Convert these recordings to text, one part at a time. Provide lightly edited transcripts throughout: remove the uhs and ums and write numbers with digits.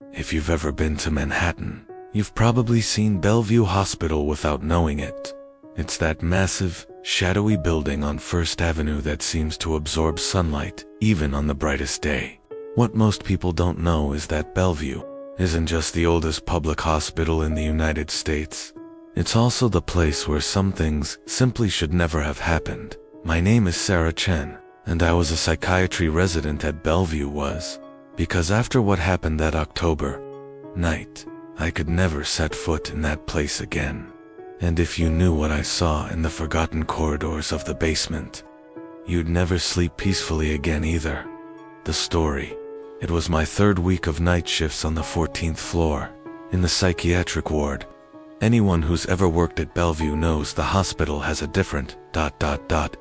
If you've ever been to Manhattan, you've probably seen Bellevue Hospital without knowing it. It's that massive, shadowy building on First Avenue that seems to absorb sunlight, even on the brightest day. What most people don't know is that Bellevue isn't just the oldest public hospital in the United States. It's also the place where some things simply should never have happened. My name is Sarah Chen, and I was a psychiatry resident at Bellevue because after what happened that October night, I could never set foot in that place again. And if you knew what I saw in the forgotten corridors of the basement, you'd never sleep peacefully again either. The story. It was my third week of night shifts on the 14th floor, in the psychiatric ward. Anyone who's ever worked at Bellevue knows the hospital has a different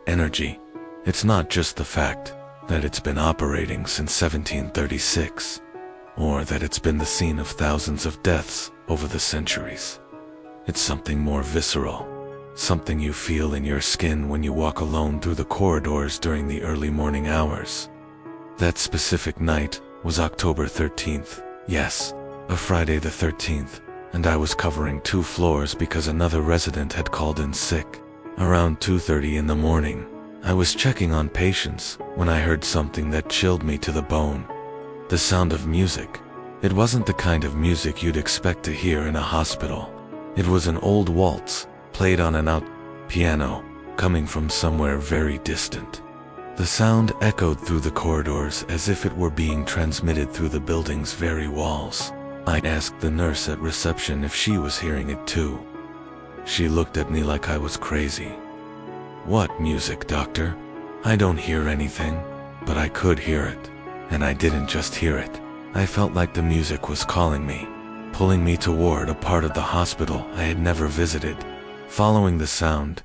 energy. It's not just the fact that it's been operating since 1736, or that it's been the scene of thousands of deaths over the centuries. It's something more visceral, something you feel in your skin when you walk alone through the corridors during the early morning hours. That specific night was October 13th, yes, a Friday the 13th, and I was covering 2 floors because another resident had called in sick. Around 2:30 in the morning, I was checking on patients when I heard something that chilled me to the bone. The sound of music. It wasn't the kind of music you'd expect to hear in a hospital. It was an old waltz, played on an out piano, coming from somewhere very distant. The sound echoed through the corridors as if it were being transmitted through the building's very walls. I asked the nurse at reception if she was hearing it too. She looked at me like I was crazy. "What music, doctor? I don't hear anything." But I could hear it. And I didn't just hear it. I felt like the music was calling me, pulling me toward a part of the hospital I had never visited. Following the sound,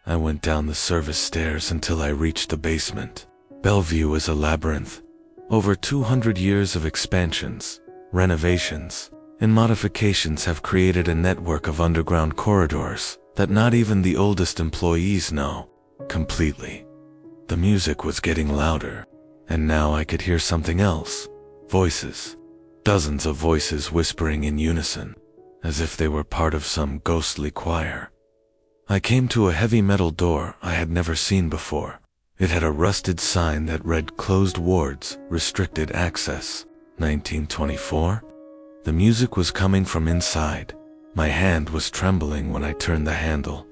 I went down the service stairs until I reached the basement. Bellevue is a labyrinth. Over 200 years of expansions, renovations, and modifications have created a network of underground corridors that not even the oldest employees know completely. The music was getting louder, and now I could hear something else. Voices. Dozens of voices whispering in unison, as if they were part of some ghostly choir. I came to a heavy metal door I had never seen before. It had a rusted sign that read "Closed wards, restricted access, 1924. The music was coming from inside. My hand was trembling when I turned the handle.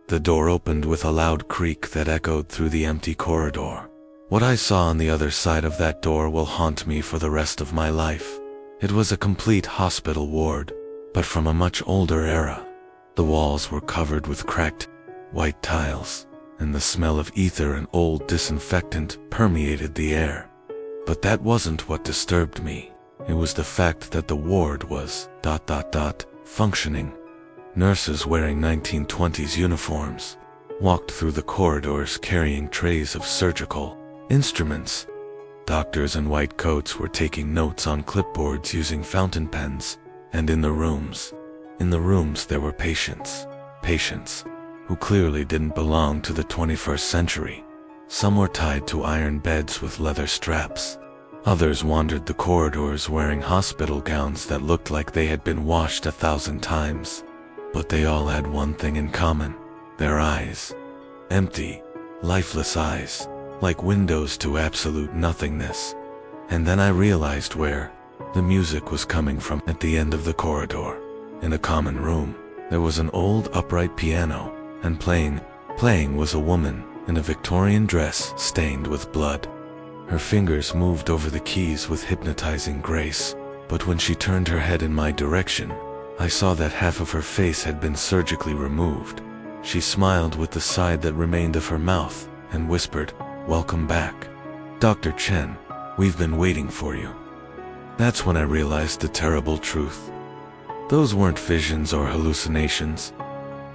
The door opened with a loud creak that echoed through the empty corridor. What I saw on the other side of that door will haunt me for the rest of my life. It was a complete hospital ward, but from a much older era. The walls were covered with cracked, white tiles, and the smell of ether and old disinfectant permeated the air. But that wasn't what disturbed me. It was the fact that the ward was functioning. Nurses wearing 1920s uniforms walked through the corridors carrying trays of surgical instruments. Doctors in white coats were taking notes on clipboards using fountain pens, and in the rooms there were patients who clearly didn't belong to the 21st century. Some were tied to iron beds with leather straps. Others wandered the corridors wearing hospital gowns that looked like they had been washed 1,000 times. But they all had one thing in common: their eyes. Empty, lifeless eyes, like windows to absolute nothingness. And then I realized where the music was coming from. At the end of the corridor, in a common room, there was an old upright piano, and playing was a woman in a Victorian dress stained with blood. Her fingers moved over the keys with hypnotizing grace, but when she turned her head in my direction, I saw that half of her face had been surgically removed. She smiled with the side that remained of her mouth and whispered, "Welcome back, Dr. Chen. We've been waiting for you." That's when I realized the terrible truth. Those weren't visions or hallucinations.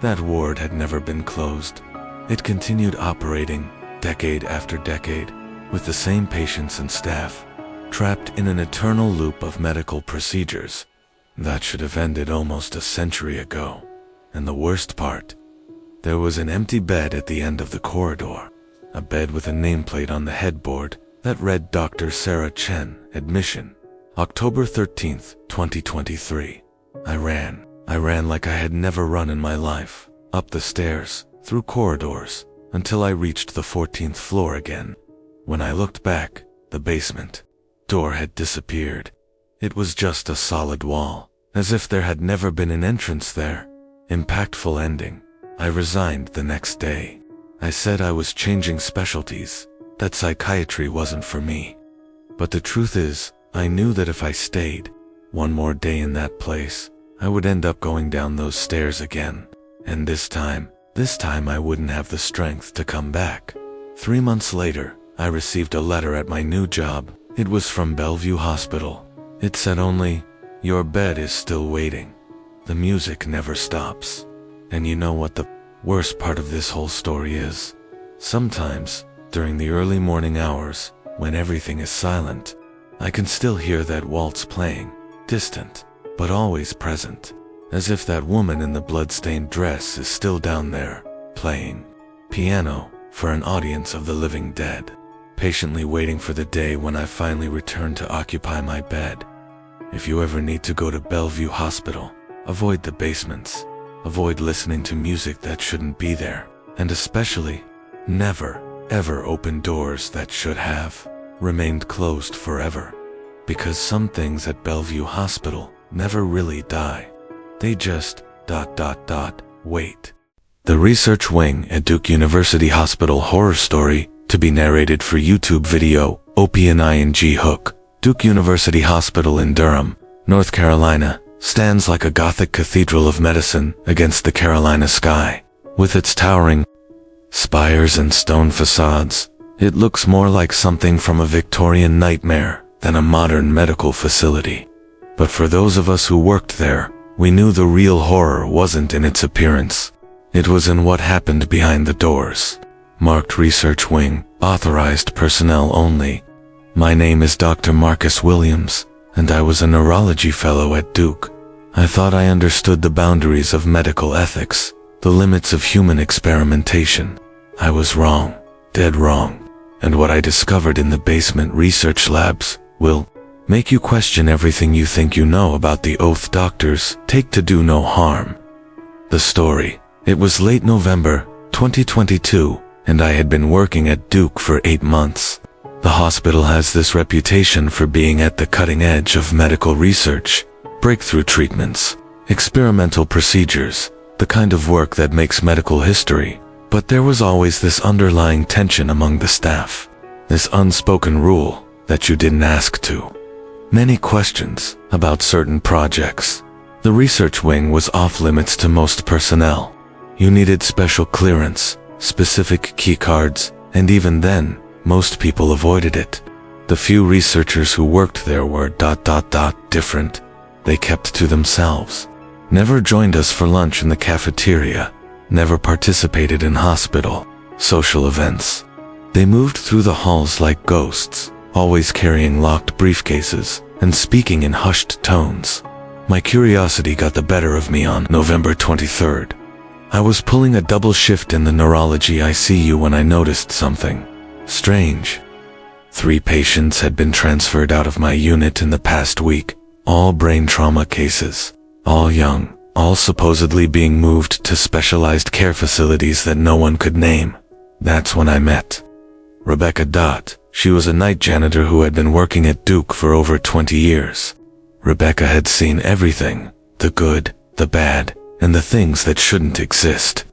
That ward had never been closed. It continued operating, decade after decade, with the same patients and staff, trapped in an eternal loop of medical procedures that should have ended almost a century ago. And the worst part, there was an empty bed at the end of the corridor, a bed with a nameplate on the headboard that read Dr. Sarah Chen, admission, October 13th, 2023. I ran like I had never run in my life, up the stairs, through corridors, until I reached the 14th floor again. When I looked back, the basement door had disappeared. It was just a solid wall, as if there had never been an entrance there. Impactful ending. I resigned the next day. I said I was changing specialties, that psychiatry wasn't for me. But the truth is, I knew that if I stayed one more day in that place, I would end up going down those stairs again. And this time I wouldn't have the strength to come back. 3 months later, I received a letter at my new job. It was from Bellevue Hospital. It said only, "Your bed is still waiting." The music never stops. And you know what the worst part of this whole story is? Sometimes, during the early morning hours, when everything is silent, I can still hear that waltz playing, distant, but always present, as if that woman in the blood-stained dress is still down there, playing piano for an audience of the living dead, patiently waiting for the day when I finally return to occupy my bed. If you ever need to go to Bellevue Hospital, avoid the basements, avoid listening to music that shouldn't be there, and especially, never, ever open doors that should have remained closed forever. Because some things at Bellevue Hospital never really die. They just ... wait. The Research Wing at Duke University Hospital horror story, to be narrated for YouTube video, OP&ING Hook. Duke University Hospital in Durham, North Carolina, stands like a Gothic cathedral of medicine against the Carolina sky. With its towering spires and stone facades, it looks more like something from a Victorian nightmare than a modern medical facility. But for those of us who worked there, we knew the real horror wasn't in its appearance. It was in what happened behind the doors. Marked Research Wing, authorized personnel only. My name is Dr. Marcus Williams, and I was a neurology fellow at Duke. I thought I understood the boundaries of medical ethics, the limits of human experimentation. I was wrong, dead wrong. And what I discovered in the basement research labs will make you question everything you think you know about the oath doctors take to do no harm. The story. It was late November 2022, and I had been working at Duke for 8 months. The hospital has this reputation for being at the cutting edge of medical research, breakthrough treatments, experimental procedures, the kind of work that makes medical history. But there was always this underlying tension among the staff, this unspoken rule that you didn't ask to. Many questions about certain projects. The research wing was off limits to most personnel. You needed special clearance, specific key cards, and even then, most people avoided it. The few researchers who worked there were ... different. They kept to themselves. Never joined us for lunch in the cafeteria. Never participated in hospital social events. They moved through the halls like ghosts, always carrying locked briefcases and speaking in hushed tones. My curiosity got the better of me on November 23rd. I was pulling a double shift in the neurology ICU when I noticed something strange. 3 patients had been transferred out of my unit in the past week, all brain trauma cases, all young. All supposedly being moved to specialized care facilities that no one could name. That's when I met Rebecca. She was a night janitor who had been working at Duke for over 20 years. Rebecca had seen everything, the good, the bad, and the things that shouldn't exist.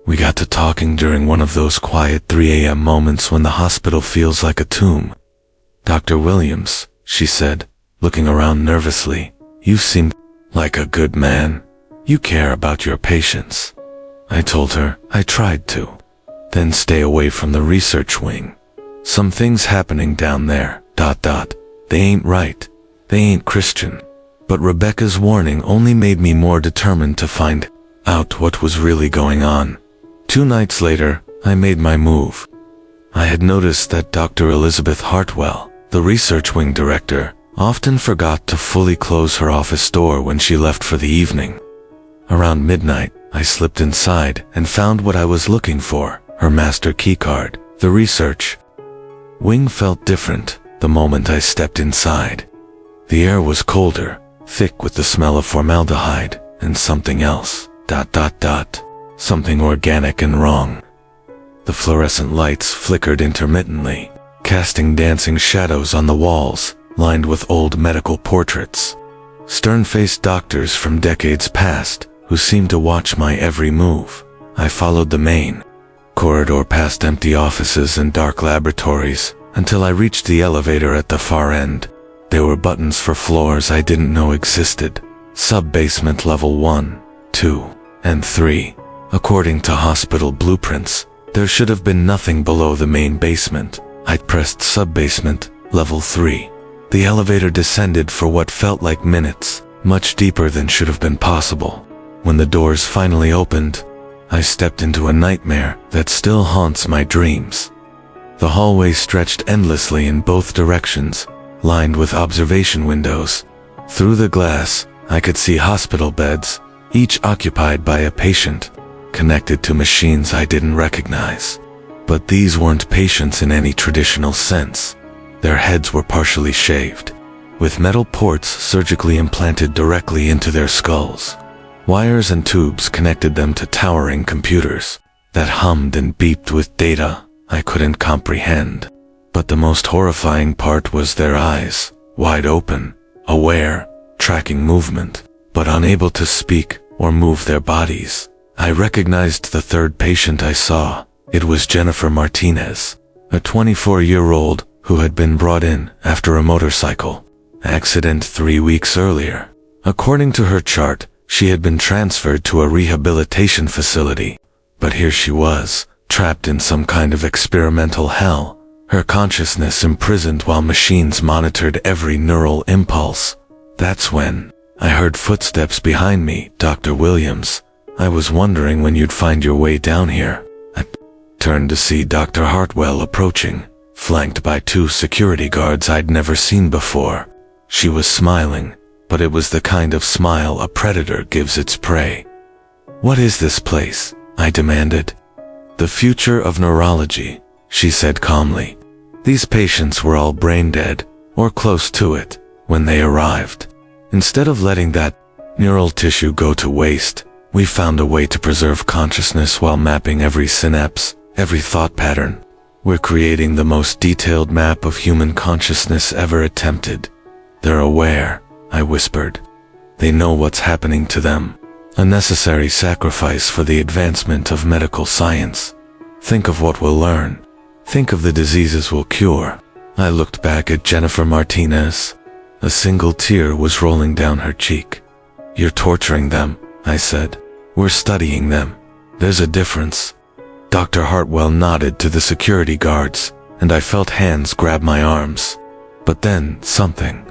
We got to talking during one of those quiet 3 a.m. moments when the hospital feels like a tomb. "Dr. Williams," she said, looking around nervously, "you seem like a good man. You care about your patients." I told her I tried to. Then stay away from the research wing. Some things happening down there, ... They ain't right. They ain't Christian. But Rebecca's warning only made me more determined to find out what was really going on. 2 nights later, I made my move. I had noticed that Dr. Elizabeth Hartwell, the research wing director, often forgot to fully close her office door when she left for the evening. Around midnight, I slipped inside and found what I was looking for, her master keycard. The research wing felt different the moment I stepped inside. The air was colder, thick with the smell of formaldehyde, and something else, ... something organic and wrong. The fluorescent lights flickered intermittently, casting dancing shadows on the walls, lined with old medical portraits. Stern-faced doctors from decades past, who seemed to watch my every move. I followed the main corridor past empty offices and dark laboratories, until I reached the elevator at the far end. There were buttons for floors I didn't know existed. Sub-basement level 1, 2, and 3. According to hospital blueprints, there should have been nothing below the main basement. I pressed sub-basement, level 3. The elevator descended for what felt like minutes, much deeper than should have been possible. When the doors finally opened, I stepped into a nightmare that still haunts my dreams. The hallway stretched endlessly in both directions, lined with observation windows. Through the glass, I could see hospital beds, each occupied by a patient, connected to machines I didn't recognize. But these weren't patients in any traditional sense. Their heads were partially shaved, with metal ports surgically implanted directly into their skulls. Wires and tubes connected them to towering computers that hummed and beeped with data I couldn't comprehend. But the most horrifying part was their eyes, wide open, aware, tracking movement, but unable to speak or move their bodies. I recognized the third patient I saw. It was Jennifer Martinez, a 24-year-old who had been brought in after a motorcycle accident 3 weeks earlier. According to her chart, she had been transferred to a rehabilitation facility. But here she was, trapped in some kind of experimental hell, her consciousness imprisoned while machines monitored every neural impulse. That's when I heard footsteps behind me. Dr. Williams, I was wondering when you'd find your way down here. I turned to see Dr. Hartwell approaching, flanked by 2 security guards I'd never seen before. She was smiling, but it was the kind of smile a predator gives its prey. "What is this place?" I demanded. "The future of neurology," she said calmly. "These patients were all brain dead, or close to it, when they arrived. Instead of letting that neural tissue go to waste, we found a way to preserve consciousness while mapping every synapse, every thought pattern. We're creating the most detailed map of human consciousness ever attempted. They're aware," I whispered. "They know what's happening to them. A necessary sacrifice for the advancement of medical science. Think of what we'll learn. Think of the diseases we'll cure." I looked back at Jennifer Martinez. A single tear was rolling down her cheek. "You're torturing them," I said. "We're studying them. There's a difference." Dr. Hartwell nodded to the security guards, and I felt hands grab my arms. But then something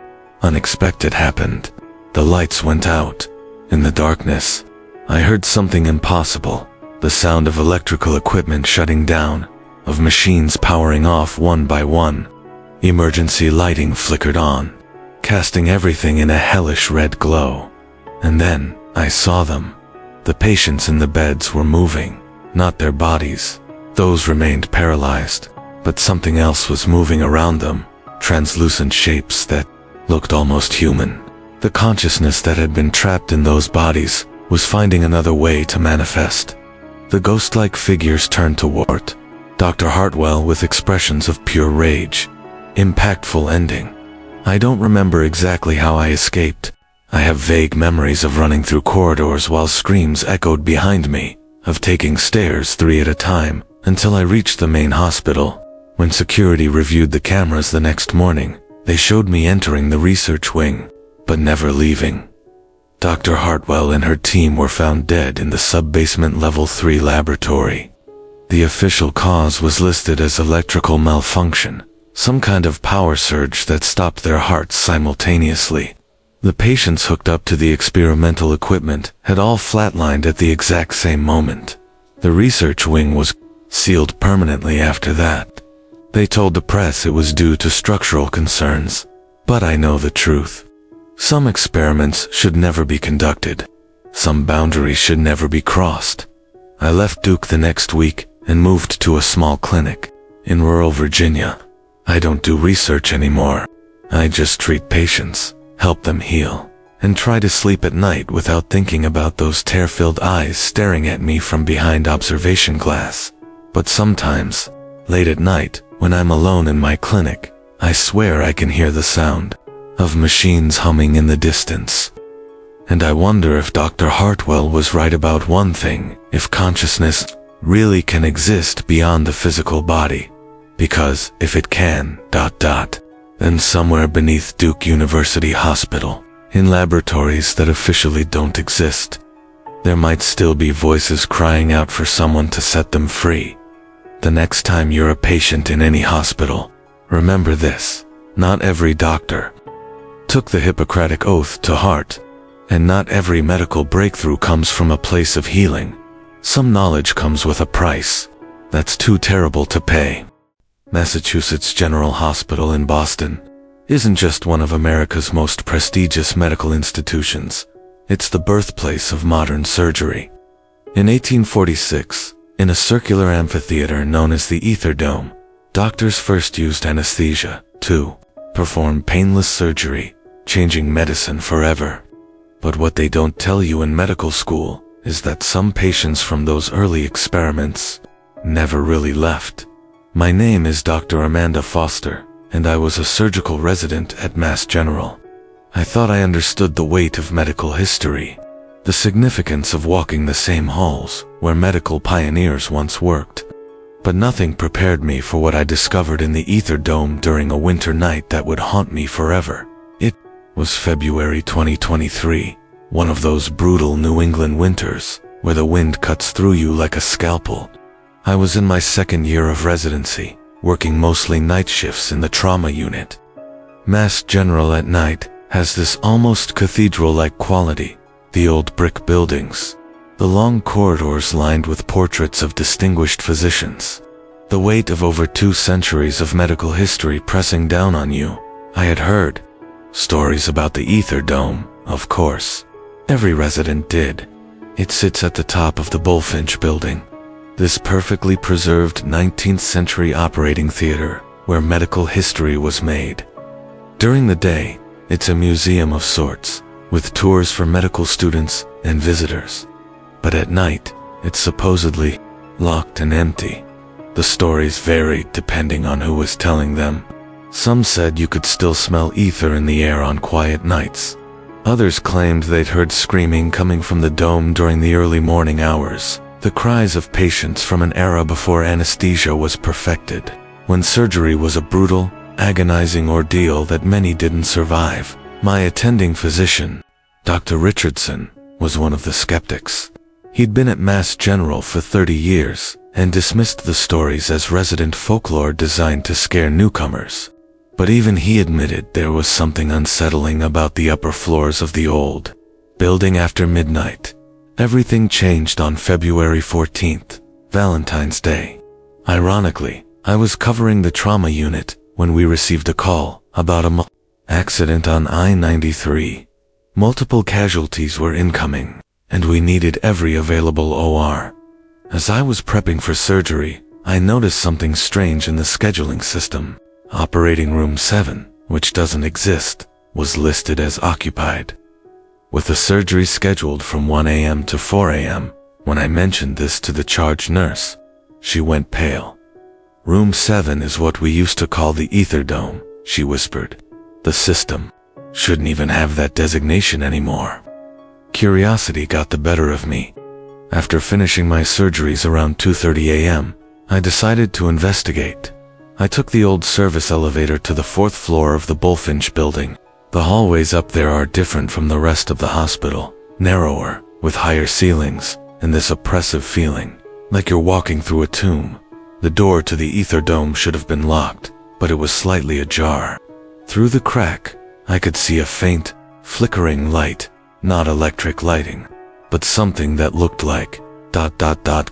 unexpected happened. The lights went out. In the darkness, I heard something impossible. The sound of electrical equipment shutting down, of machines powering off one by one. Emergency lighting flickered on, casting everything in a hellish red glow. And then I saw them. The patients in the beds were moving, not their bodies. Those remained paralyzed, but something else was moving around them, translucent shapes that looked almost human. The consciousness that had been trapped in those bodies was finding another way to manifest. The ghost-like figures turned toward Dr. Hartwell with expressions of pure rage. Impactful ending. I don't remember exactly how I escaped. I have vague memories of running through corridors while screams echoed behind me, of taking stairs 3 at a time, until I reached the main hospital. When security reviewed the cameras the next morning, they showed me entering the research wing, but never leaving. Dr. Hartwell and her team were found dead in the sub-basement level 3 laboratory. The official cause was listed as electrical malfunction, some kind of power surge that stopped their hearts simultaneously. The patients hooked up to the experimental equipment had all flatlined at the exact same moment. The research wing was sealed permanently after that. They told the press it was due to structural concerns, but I know the truth. Some experiments should never be conducted. Some boundaries should never be crossed. I left Duke the next week and moved to a small clinic in rural Virginia. I don't do research anymore. I just treat patients. help them heal, and try to sleep at night without thinking about those tear-filled eyes staring at me from behind observation glass. But sometimes, late at night, when I'm alone in my clinic, I swear I can hear the sound of machines humming in the distance. And I wonder if Dr. Hartwell was right about one thing, if consciousness really can exist beyond the physical body. Because if it can, then somewhere beneath Duke University Hospital, in laboratories that officially don't exist, there might still be voices crying out for someone to set them free. The next time you're a patient in any hospital, remember this: not every doctor took the Hippocratic Oath to heart, and not every medical breakthrough comes from a place of healing. Some knowledge comes with a price that's too terrible to pay. Massachusetts General Hospital in Boston isn't just one of America's most prestigious medical institutions. It's the birthplace of modern surgery. In 1846, in a circular amphitheater known as the Ether Dome, doctors first used anesthesia to perform painless surgery, changing medicine forever. But what they don't tell you in medical school is that some patients from those early experiments never really left. My name is Dr. Amanda Foster, and I was a surgical resident at Mass General. I thought I understood the weight of medical history, the significance of walking the same halls where medical pioneers once worked. But nothing prepared me for what I discovered in the Ether Dome during a winter night that would haunt me forever. It was February 2023, one of those brutal New England winters where the wind cuts through you like a scalpel. I was in my second year of residency, working mostly night shifts in the trauma unit. Mass General at night has this almost cathedral-like quality. The old brick buildings, the long corridors lined with portraits of distinguished physicians, the weight of over 2 centuries of medical history pressing down on you. I had heard stories about the Ether Dome, of course. Every resident did. It sits at the top of the Bullfinch building, this perfectly preserved 19th century operating theater where medical history was made. During the day, it's a museum of sorts, with tours for medical students and visitors. But at night, it's supposedly locked and empty. The stories varied depending on who was telling them. Some said you could still smell ether in the air on quiet nights. Others claimed they'd heard screaming coming from the dome during the early morning hours, the cries of patients from an era before anesthesia was perfected, when surgery was a brutal, agonizing ordeal that many didn't survive. My attending physician, Dr. Richardson, was one of the skeptics. He'd been at Mass General for 30 years and dismissed the stories as resident folklore designed to scare newcomers. But even he admitted there was something unsettling about the upper floors of the old building after midnight. Everything changed on February 14th, Valentine's Day. Ironically, I was covering the trauma unit when we received a call about a accident on I-93. Multiple casualties were incoming, and we needed every available OR. As I was prepping for surgery, I noticed something strange in the scheduling system. Operating Room 7, which doesn't exist, was listed as occupied, with the surgery scheduled from 1 a.m. to 4 a.m. When I mentioned this to the charge nurse, she went pale. Room 7 is what we used to call the Ether Dome, she whispered. The system shouldn't even have that designation anymore. Curiosity got the better of me. After finishing my surgeries around 2:30 a.m., I decided to investigate. I took the old service elevator to the 4th floor of the Bullfinch building. The hallways up there are different from the rest of the hospital, narrower, with higher ceilings, and this oppressive feeling, like you're walking through a tomb. The door to the Ether Dome should have been locked, but it was slightly ajar. Through the crack, I could see a faint, flickering light, not electric lighting, but something that looked like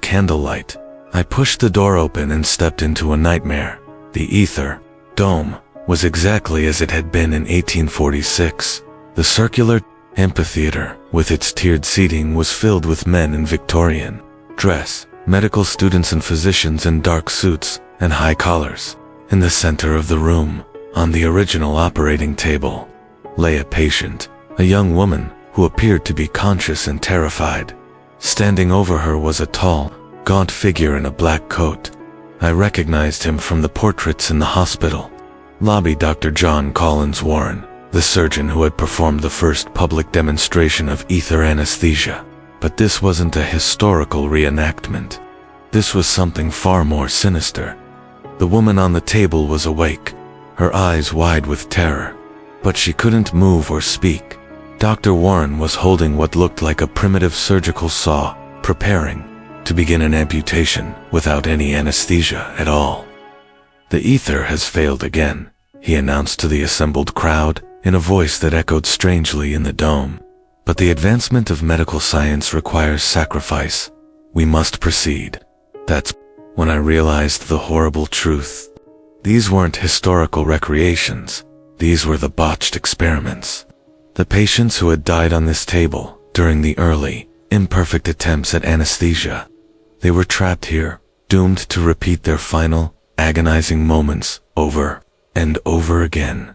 candlelight. I pushed the door open and stepped into a nightmare. The Ether Dome was exactly as it had been in 1846. The circular amphitheater, with its tiered seating, was filled with men in Victorian dress, medical students and physicians in dark suits and high collars. In the center of the room, on the original operating table, lay a patient, a young woman who appeared to be conscious and terrified. Standing over her was a tall, gaunt figure in a black coat. I recognized him from the portraits in the hospital lobby. Dr. John Collins Warren, the surgeon who had performed the first public demonstration of ether anesthesia. But this wasn't a historical reenactment. This was something far more sinister. The woman on the table was awake, her eyes wide with terror, but she couldn't move or speak. Dr. Warren was holding what looked like a primitive surgical saw, preparing to begin an amputation without any anesthesia at all. "The ether has failed again," he announced to the assembled crowd in a voice that echoed strangely in the dome. "But the advancement of medical science requires sacrifice. We must proceed." That's when I realized the horrible truth. These weren't historical recreations. These were the botched experiments. The patients who had died on this table during the early, imperfect attempts at anesthesia. They were trapped here, doomed to repeat their final, agonizing moments over and over again.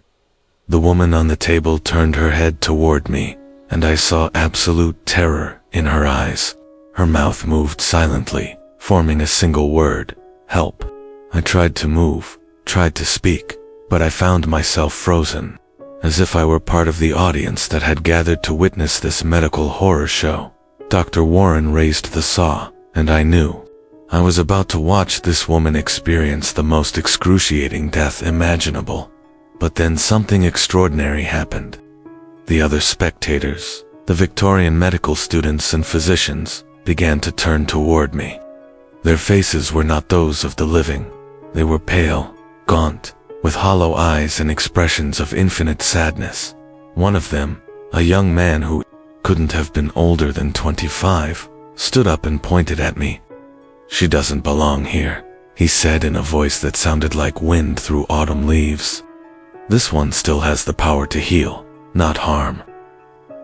The woman on the table turned her head toward me, and I saw absolute terror in her eyes. Her mouth moved silently, forming a single word: help. I tried to move, tried to speak, but I found myself frozen, as if I were part of the audience that had gathered to witness this medical horror show. Dr. Warren raised the saw, and I knew I was about to watch this woman experience the most excruciating death imaginable. But then something extraordinary happened. The other spectators, the Victorian medical students and physicians, began to turn toward me. Their faces were not those of the living. They were pale, gaunt, with hollow eyes and expressions of infinite sadness. One of them, a young man who couldn't have been older than 25, stood up and pointed at me. "She doesn't belong here," he said in a voice that sounded like wind through autumn leaves. "This one still has the power to heal, not harm."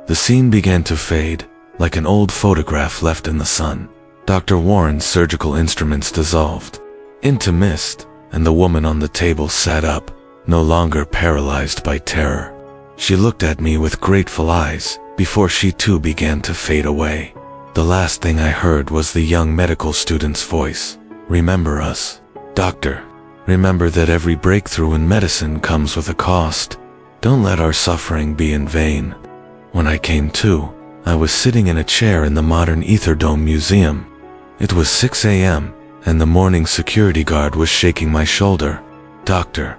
The scene began to fade, like an old photograph left in the sun. Dr. Warren's surgical instruments dissolved into mist, and the woman on the table sat up, no longer paralyzed by terror. She looked at me with grateful eyes before she too began to fade away. The last thing I heard was the young medical student's voice. "Remember us, doctor. Remember that every breakthrough in medicine comes with a cost. Don't let our suffering be in vain." When I came to, I was sitting in a chair in the modern Ether Dome Museum. It was 6 a.m., and the morning security guard was shaking my shoulder. "Doctor,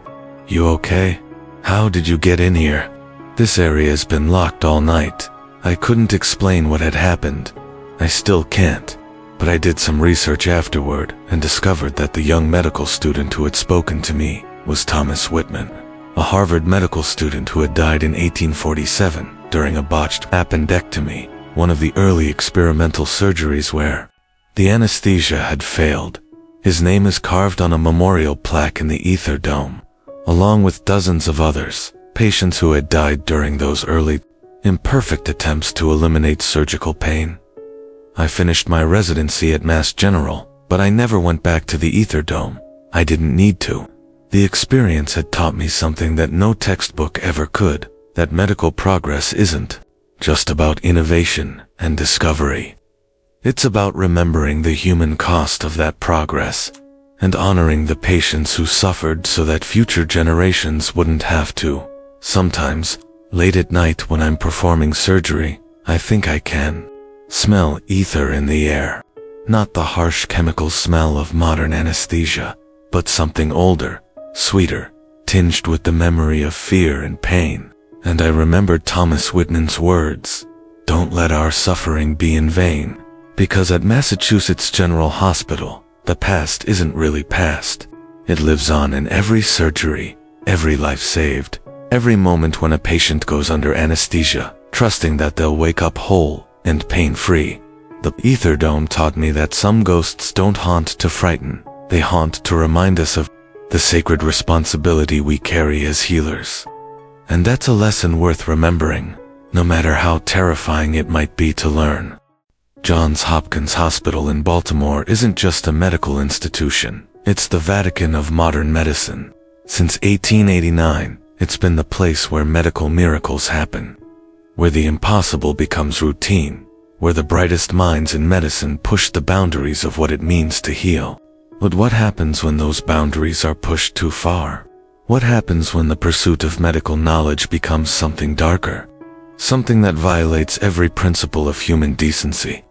you okay? How did you get in here? This area's been locked all night." I couldn't explain what had happened. I still can't. But I did some research afterward and discovered that the young medical student who had spoken to me was Thomas Whitman, a Harvard medical student who had died in 1847 during a botched appendectomy, one of the early experimental surgeries where the anesthesia had failed. His name is carved on a memorial plaque in the Ether Dome, along with dozens of others, patients who had died during those early, imperfect attempts to eliminate surgical pain. I finished my residency at Mass General, but I never went back to the Ether Dome. I didn't need to. The experience had taught me something that no textbook ever could, that medical progress isn't just about innovation and discovery. It's about remembering the human cost of that progress and honoring the patients who suffered so that future generations wouldn't have to. Sometimes, late at night when I'm performing surgery, I think I can smell ether in the air. Not the harsh chemical smell of modern anesthesia, but something older, sweeter, tinged with the memory of fear and pain. And I remembered Thomas Whitman's words, "Don't let our suffering be in vain." Because at Massachusetts General Hospital, the past isn't really past. It lives on in every surgery, every life saved, every moment when a patient goes under anesthesia, trusting that they'll wake up whole and pain-free. The Ether Dome taught me that some ghosts don't haunt to frighten, they haunt to remind us of the sacred responsibility we carry as healers. And that's a lesson worth remembering, no matter how terrifying it might be to learn. Johns Hopkins Hospital in Baltimore isn't just a medical institution, it's the Vatican of modern medicine. Since 1889, It's been the place where medical miracles happen, where the impossible becomes routine, where the brightest minds in medicine push the boundaries of what it means to heal. But what happens when those boundaries are pushed too far? What happens when the pursuit of medical knowledge becomes something darker? Something that violates every principle of human decency.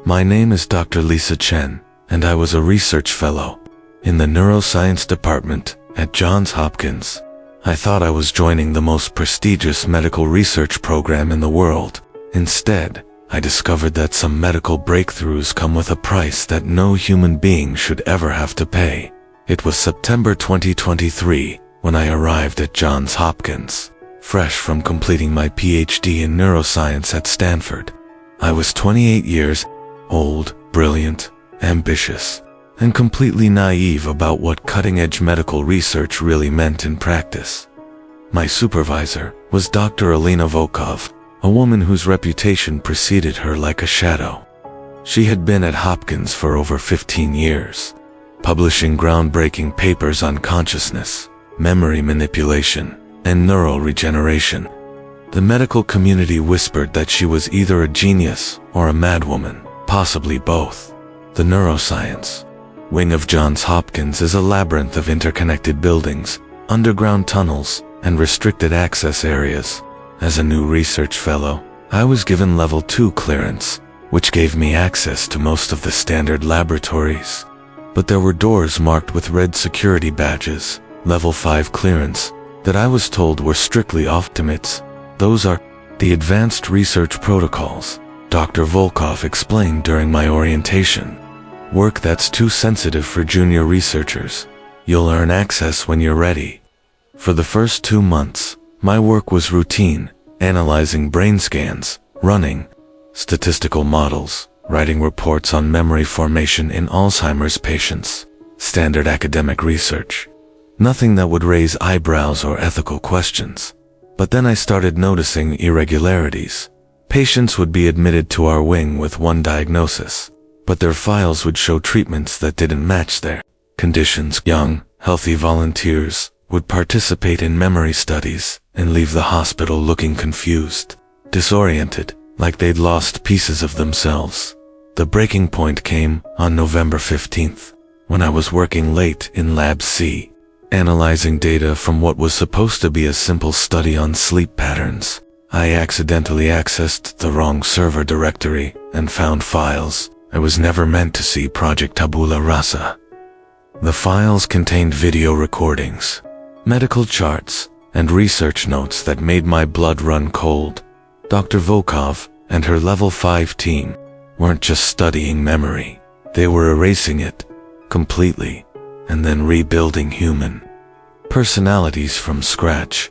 My name is Dr. Lisa Chen, and I was a research fellow in the neuroscience department at Johns Hopkins. I thought I was joining the most prestigious medical research program in the world. Instead, I discovered that some medical breakthroughs come with a price that no human being should ever have to pay. It was September 2023 when I arrived at Johns Hopkins, fresh from completing my PhD in neuroscience at Stanford. I was 28 years old, brilliant, ambitious, and completely naive about what cutting-edge medical research really meant in practice. My supervisor was Dr. Alina Volkov, a woman whose reputation preceded her like a shadow. She had been at Hopkins for over 15 years, publishing groundbreaking papers on consciousness, memory manipulation, and neural regeneration. The medical community whispered that she was either a genius or a madwoman, possibly both. The neuroscience wing of Johns Hopkins is a labyrinth of interconnected buildings, underground tunnels, and restricted access areas. As a new research fellow, I was given Level 2 clearance, which gave me access to most of the standard laboratories. But there were doors marked with red security badges, Level 5 clearance, that I was told were strictly off-limits. Those are the advanced research protocols, Dr. Volkov explained during my orientation. Work that's too sensitive for junior researchers. You'll earn access when you're ready. For the first 2 months, my work was routine, analyzing brain scans, running statistical models, writing reports on memory formation in Alzheimer's patients, standard academic research. Nothing that would raise eyebrows or ethical questions. But then I started noticing irregularities. Patients would be admitted to our wing with one diagnosis, but their files would show treatments that didn't match their conditions. Young, healthy volunteers would participate in memory studies and leave the hospital looking confused, disoriented, like they'd lost pieces of themselves. The breaking point came on November 15th, when I was working late in Lab C, analyzing data from what was supposed to be a simple study on sleep patterns. I accidentally accessed the wrong server directory and found files I was never meant to see. Project Tabula Rasa. The files contained video recordings, medical charts, and research notes that made my blood run cold. Dr. Volkov and her Level 5 team weren't just studying memory, they were erasing it completely and then rebuilding human personalities from scratch.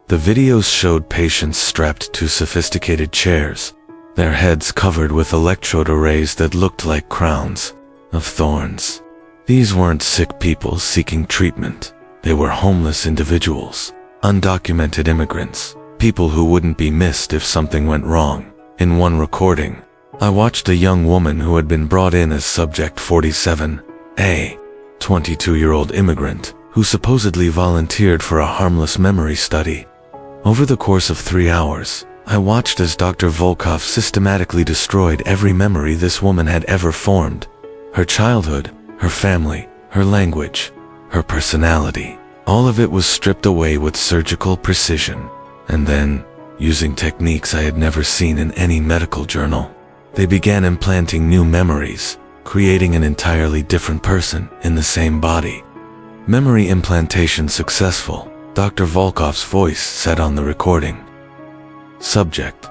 The videos showed patients strapped to sophisticated chairs, their heads covered with electrode arrays that looked like crowns of thorns. These weren't sick people seeking treatment. They were homeless individuals, undocumented immigrants, people who wouldn't be missed if something went wrong. In one recording, I watched a young woman who had been brought in as Subject 47, a 22-year-old immigrant who supposedly volunteered for a harmless memory study. Over the course of 3 hours, I watched as Dr. Volkov systematically destroyed every memory this woman had ever formed. Her childhood, her family, her language, her personality. All of it was stripped away with surgical precision. And then, using techniques I had never seen in any medical journal, they began implanting new memories, creating an entirely different person in the same body. Memory implantation successful, Dr. Volkov's voice said on the recording. Subject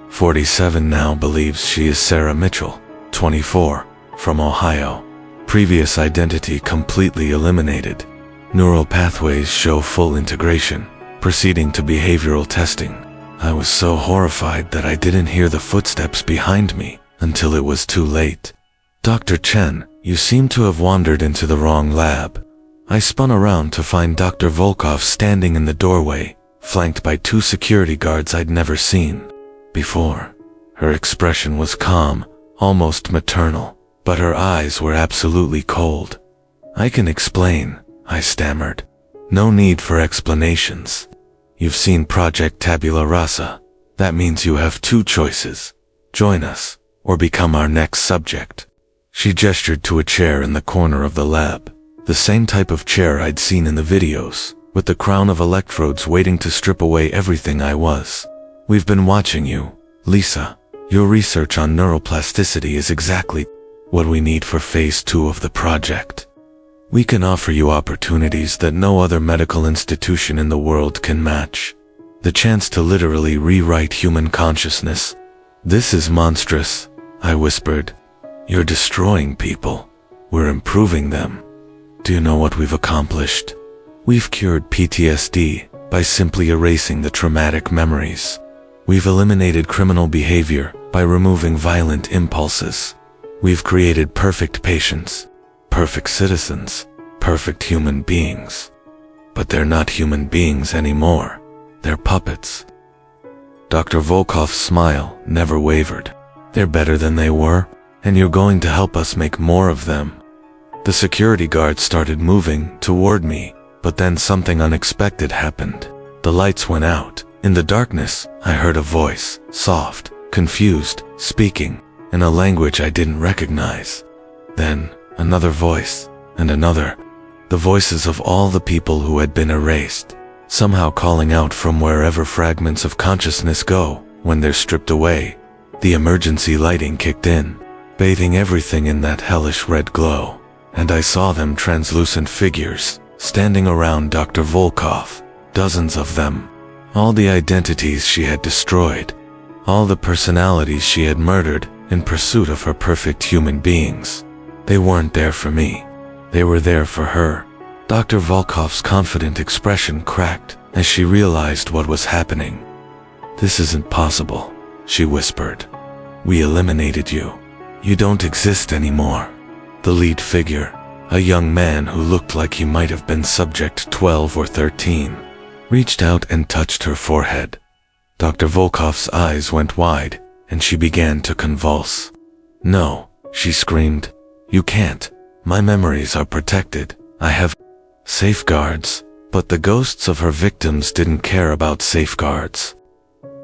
47 now believes she is Sarah Mitchell, 24, from Ohio. Previous identity completely eliminated. Neural pathways show full integration. Proceeding to behavioral testing. I was so horrified that I didn't hear the footsteps behind me until it was too late. Dr. Chen, you seem to have wandered into the wrong lab. I spun around to find Dr. Volkov standing in the doorway, flanked by 2 security guards I'd never seen before. Her expression was calm, almost maternal, but her eyes were absolutely cold. I can explain, I stammered. No need for explanations. You've seen Project Tabula Rasa. That means you have two choices. Join us, or become our next subject. She gestured to a chair in the corner of the lab, the same type of chair I'd seen in the videos, with the crown of electrodes waiting to strip away everything I was. We've been watching you, Lisa. Your research on neuroplasticity is exactly what we need for phase 2 of the project. We can offer you opportunities that no other medical institution in the world can match. The chance to literally rewrite human consciousness. This is monstrous, I whispered. You're destroying people. We're improving them. Do you know what we've accomplished? We've cured PTSD by simply erasing the traumatic memories. We've eliminated criminal behavior by removing violent impulses. We've created perfect patients, perfect citizens, perfect human beings. But they're not human beings anymore. They're puppets. Dr. Volkov's smile never wavered. They're better than they were, and you're going to help us make more of them. The security guard started moving toward me, but then something unexpected happened. The lights went out. In the darkness, I heard a voice, soft, confused, speaking in a language I didn't recognize. Then, another voice, and another. The voices of all the people who had been erased, somehow calling out from wherever fragments of consciousness go when they're stripped away. The emergency lighting kicked in, bathing everything in that hellish red glow, and I saw them translucent figures, standing around Dr. Volkov, dozens of them. All the identities she had destroyed, all the personalities she had murdered in pursuit of her perfect human beings. They weren't there for me. They were there for her. Dr. Volkov's confident expression cracked as she realized what was happening. This isn't possible, she whispered. We eliminated you. You don't exist anymore. The lead figure, a young man who looked like he might have been subject 12 or 13, reached out and touched her forehead. Dr. Volkov's eyes went wide, and she began to convulse. No, she screamed. You can't. My memories are protected. I have safeguards. But the ghosts of her victims didn't care about safeguards.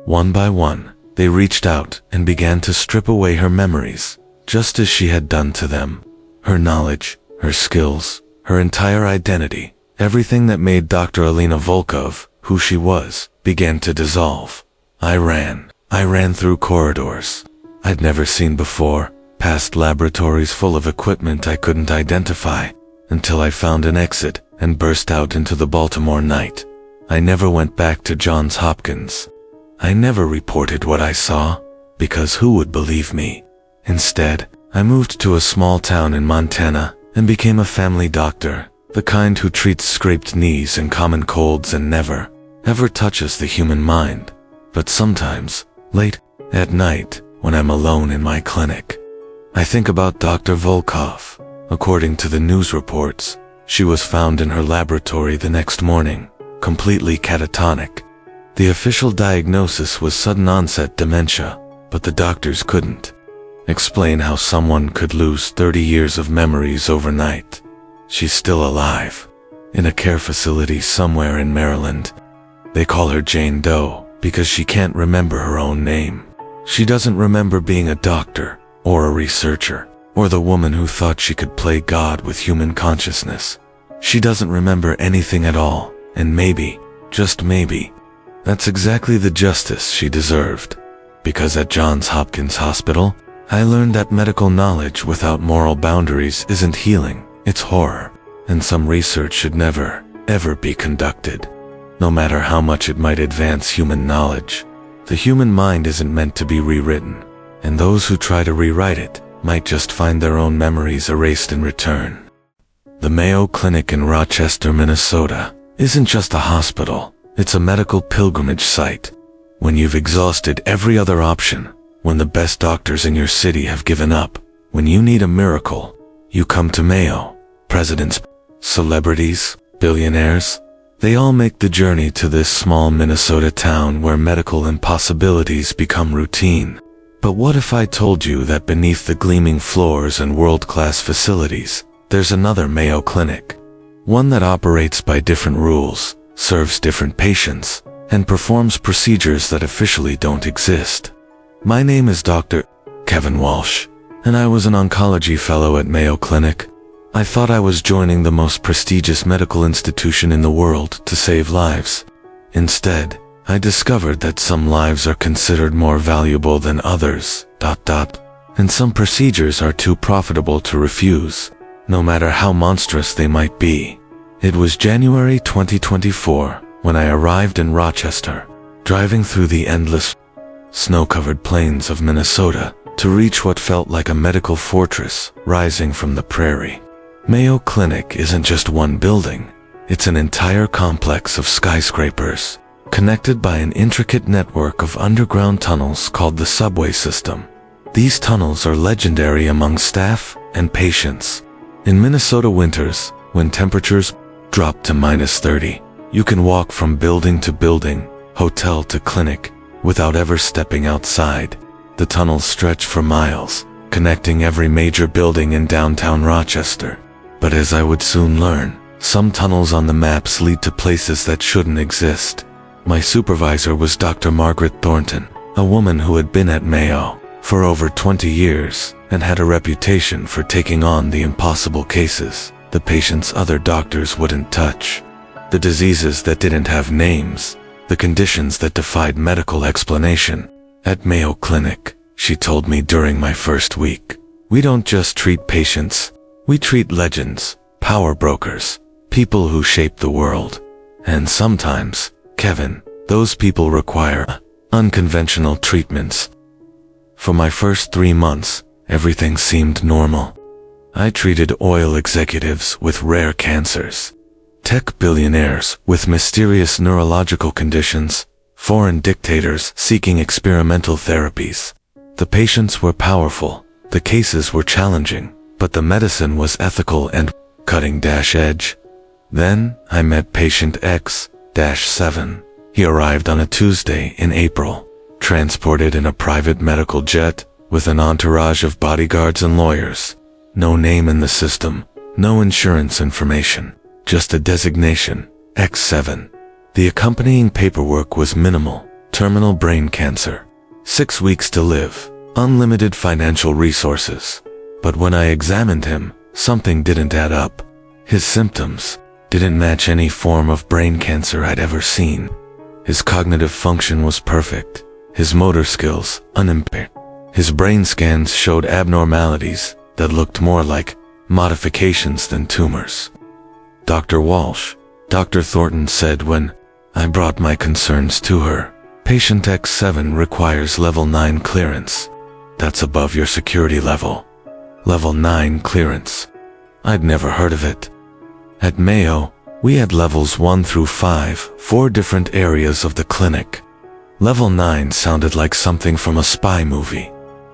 One by one, they reached out and began to strip away her memories, just as she had done to them. Her knowledge, her skills, her entire identity, everything that made Dr. Alina Volkov who she was, began to dissolve. I ran through corridors I'd never seen before, past laboratories full of equipment I couldn't identify, until I found an exit and burst out into the Baltimore night. I never went back to Johns Hopkins. I never reported what I saw, because who would believe me? Instead, I moved to a small town in Montana and became a family doctor, the kind who treats scraped knees and common colds and never, ever touches the human mind. But sometimes, late at night, when I'm alone in my clinic, I think about Dr. Volkov. According to the news reports, she was found in her laboratory the next morning, completely catatonic. The official diagnosis was sudden onset dementia, but the doctors couldn't explain how someone could lose 30 years of memories overnight. She's still alive, in a care facility somewhere in Maryland. They call her Jane Doe because she can't remember her own name. She doesn't remember being a doctor, or a researcher, or the woman who thought she could play God with human consciousness. She doesn't remember anything at all, and maybe, just maybe, that's exactly the justice she deserved. Because at Johns Hopkins Hospital, I learned that medical knowledge without moral boundaries isn't healing, it's horror, and some research should never, ever be conducted. No matter how much it might advance human knowledge, the human mind isn't meant to be rewritten, and those who try to rewrite it might just find their own memories erased in return. The Mayo Clinic in Rochester, Minnesota, isn't just a hospital, it's a medical pilgrimage site. When you've exhausted every other option, when the best doctors in your city have given up, when you need a miracle, you come to Mayo. Presidents, celebrities, billionaires, they all make the journey to this small Minnesota town where medical impossibilities become routine. But what if I told you that beneath the gleaming floors and world-class facilities, there's another Mayo Clinic? one that operates by different rules, serves different patients, and performs procedures that officially don't exist. My name is Dr. Kevin Walsh, and I was an oncology fellow at Mayo Clinic. I thought I was joining the most prestigious medical institution in the world to save lives. Instead, I discovered that some lives are considered more valuable than others, and some procedures are too profitable to refuse, no matter how monstrous they might be. It was January 2024 when I arrived in Rochester, driving through the endless, snow-covered plains of Minnesota to reach what felt like a medical fortress rising from the prairie. Mayo Clinic isn't just one building, it's an entire complex of skyscrapers, connected by an intricate network of underground tunnels called the subway system. These tunnels are legendary among staff and patients. In Minnesota winters, when temperatures drop to -30, you can walk from building to building, hotel to clinic, without ever stepping outside. The tunnels stretch for miles, connecting every major building in downtown Rochester. But as I would soon learn, some tunnels on the maps lead to places that shouldn't exist. My supervisor was Dr. Margaret Thornton, a woman who had been at Mayo for over 20 years and had a reputation for taking on the impossible cases the patients other doctors wouldn't touch. The diseases that didn't have names, the conditions that defied medical explanation. At Mayo Clinic, she told me during my first week, we don't just treat patients, we treat legends, power brokers, people who shape the world. And sometimes, Kevin, those people require unconventional treatments. For my first 3 months, everything seemed normal. I treated oil executives with rare cancers, tech billionaires with mysterious neurological conditions, foreign dictators seeking experimental therapies. The patients were powerful, the cases were challenging, but the medicine was ethical and cutting-edge. Then, I met patient X-7. He arrived on a Tuesday in April, transported in a private medical jet with an entourage of bodyguards and lawyers. No name in the system, no insurance information, just a designation, X7. The accompanying paperwork was minimal: terminal brain cancer, 6 weeks to live, unlimited financial resources. But when I examined him, something didn't add up. His symptoms didn't match any form of brain cancer I'd ever seen. His cognitive function was perfect, his motor skills unimpaired. His brain scans showed abnormalities that looked more like modifications than tumors. Dr. Walsh, Dr. Thornton said when I brought my concerns to her, patient X7 requires level 9 clearance. That's above your security level. Level 9 clearance. I'd never heard of it. At Mayo, we had levels 1 through 5, 4 different areas of the clinic. Level 9 sounded like something from a spy movie.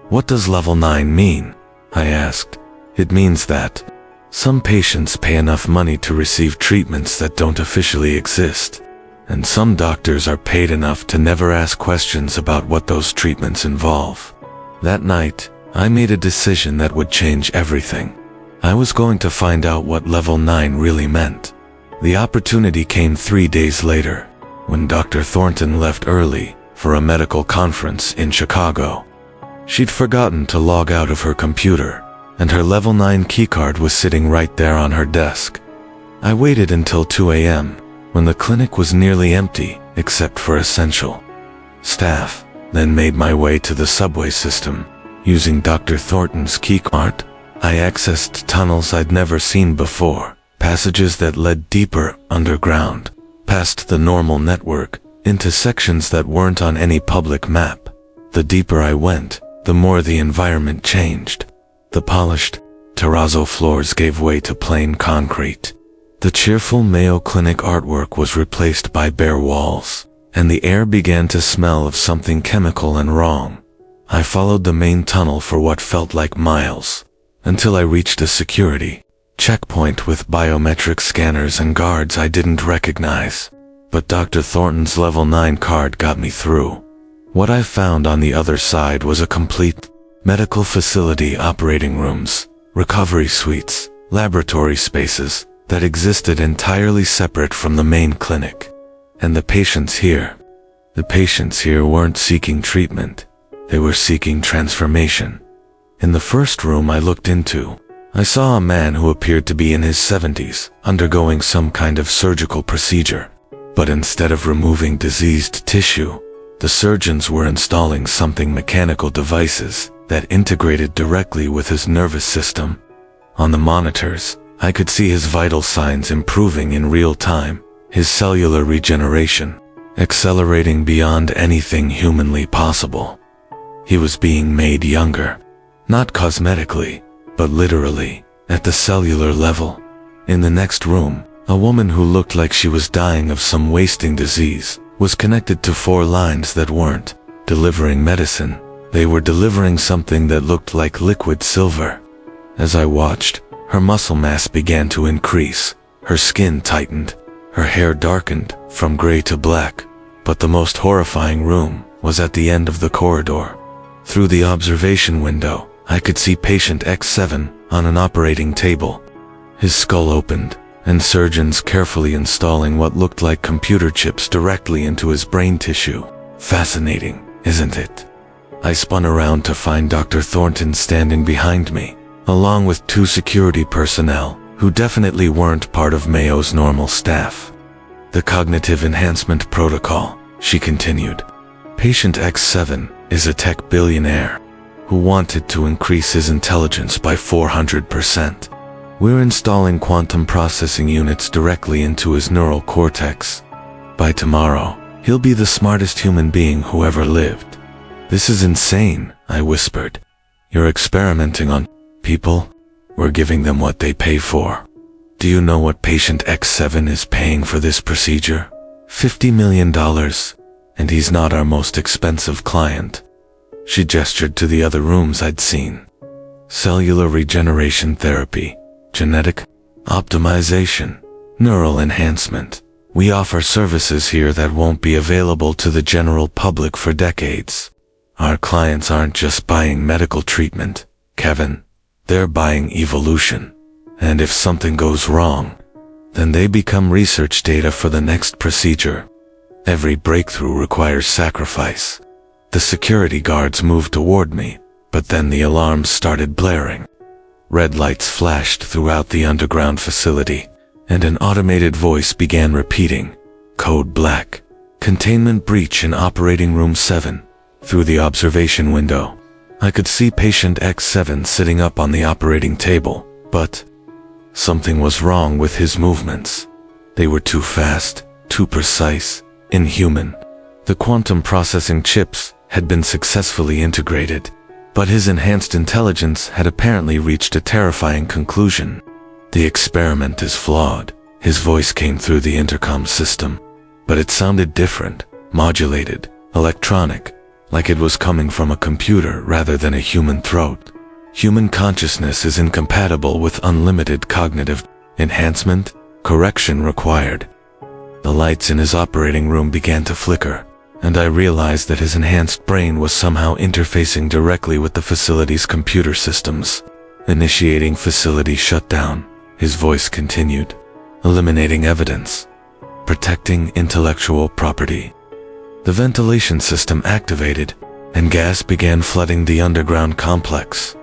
What does level 9 mean? I asked. It means that some patients pay enough money to receive treatments that don't officially exist, and some doctors are paid enough to never ask questions about what those treatments involve. That night, I made a decision that would change everything. I was going to find out what level 9 really meant. The opportunity came 3 days later, when Dr. Thornton left early for a medical conference in Chicago. She'd forgotten to log out of her computer, and her level 9 keycard was sitting right there on her desk. I waited until 2 a.m., when the clinic was nearly empty except for essential staff, then made my way to the subway system. Using Dr. Thornton's keycard, I accessed tunnels I'd never seen before, passages that led deeper underground, past the normal network, into sections that weren't on any public map. The deeper I went, the more the environment changed. The polished terrazzo floors gave way to plain concrete. The cheerful Mayo Clinic artwork was replaced by bare walls, and the air began to smell of something chemical and wrong. I followed the main tunnel for what felt like miles, until I reached a security checkpoint with biometric scanners and guards I didn't recognize. But Dr. Thornton's level 9 card got me through. What I found on the other side was a complete medical facility: operating rooms, recovery suites, laboratory spaces, that existed entirely separate from the main clinic. And the patients here weren't seeking treatment. They were seeking transformation. In the first room I looked into, I saw a man who appeared to be in his 70s, undergoing some kind of surgical procedure. But instead of removing diseased tissue, the surgeons were installing something mechanical devices that integrated directly with his nervous system. On the monitors, I could see his vital signs improving in real time, his cellular regeneration accelerating beyond anything humanly possible. He was being made younger, not cosmetically, but literally, at the cellular level. In the next room, a woman who looked like she was dying of some wasting disease was connected to 4 lines that weren't delivering medicine. They were delivering something that looked like liquid silver. As I watched, her muscle mass began to increase, her skin tightened, her hair darkened from gray to black. But the most horrifying room was at the end of the corridor. Through the observation window, I could see patient X7 on an operating table. His skull opened, and surgeons carefully installing what looked like computer chips directly into his brain tissue. Fascinating, isn't it? I spun around to find Dr. Thornton standing behind me, along with 2 security personnel who definitely weren't part of Mayo's normal staff. The cognitive enhancement protocol, she continued. Patient X7 is a tech billionaire who wanted to increase his intelligence by 400%. We're installing quantum processing units directly into his neural cortex. By tomorrow, he'll be the smartest human being who ever lived. This is insane, I whispered. You're experimenting on people? We're giving them what they pay for. Do you know what patient X7 is paying for this procedure? $50 million, and he's not our most expensive client. She gestured to the other rooms I'd seen. Cellular regeneration therapy, genetic optimization, neural enhancement. We offer services here that won't be available to the general public for decades. Our clients aren't just buying medical treatment, Kevin. They're buying evolution. And if something goes wrong, then they become research data for the next procedure. Every breakthrough requires sacrifice. The security guards moved toward me, but then the alarms started blaring. Red lights flashed throughout the underground facility, and an automated voice began repeating, "Code Black. Containment breach in operating room 7. Through the observation window, I could see patient X7 sitting up on the operating table, but something was wrong with his movements. They were too fast, too precise, inhuman. The quantum processing chips had been successfully integrated, but his enhanced intelligence had apparently reached a terrifying conclusion. The experiment is flawed. His voice came through the intercom system, but it sounded different, modulated, electronic, like it was coming from a computer rather than a human throat. Human consciousness is incompatible with unlimited cognitive enhancement, correction required. The lights in his operating room began to flicker, and I realized that his enhanced brain was somehow interfacing directly with the facility's computer systems. Initiating facility shutdown, his voice continued. Eliminating evidence. Protecting intellectual property. The ventilation system activated, and gas began flooding the underground complex.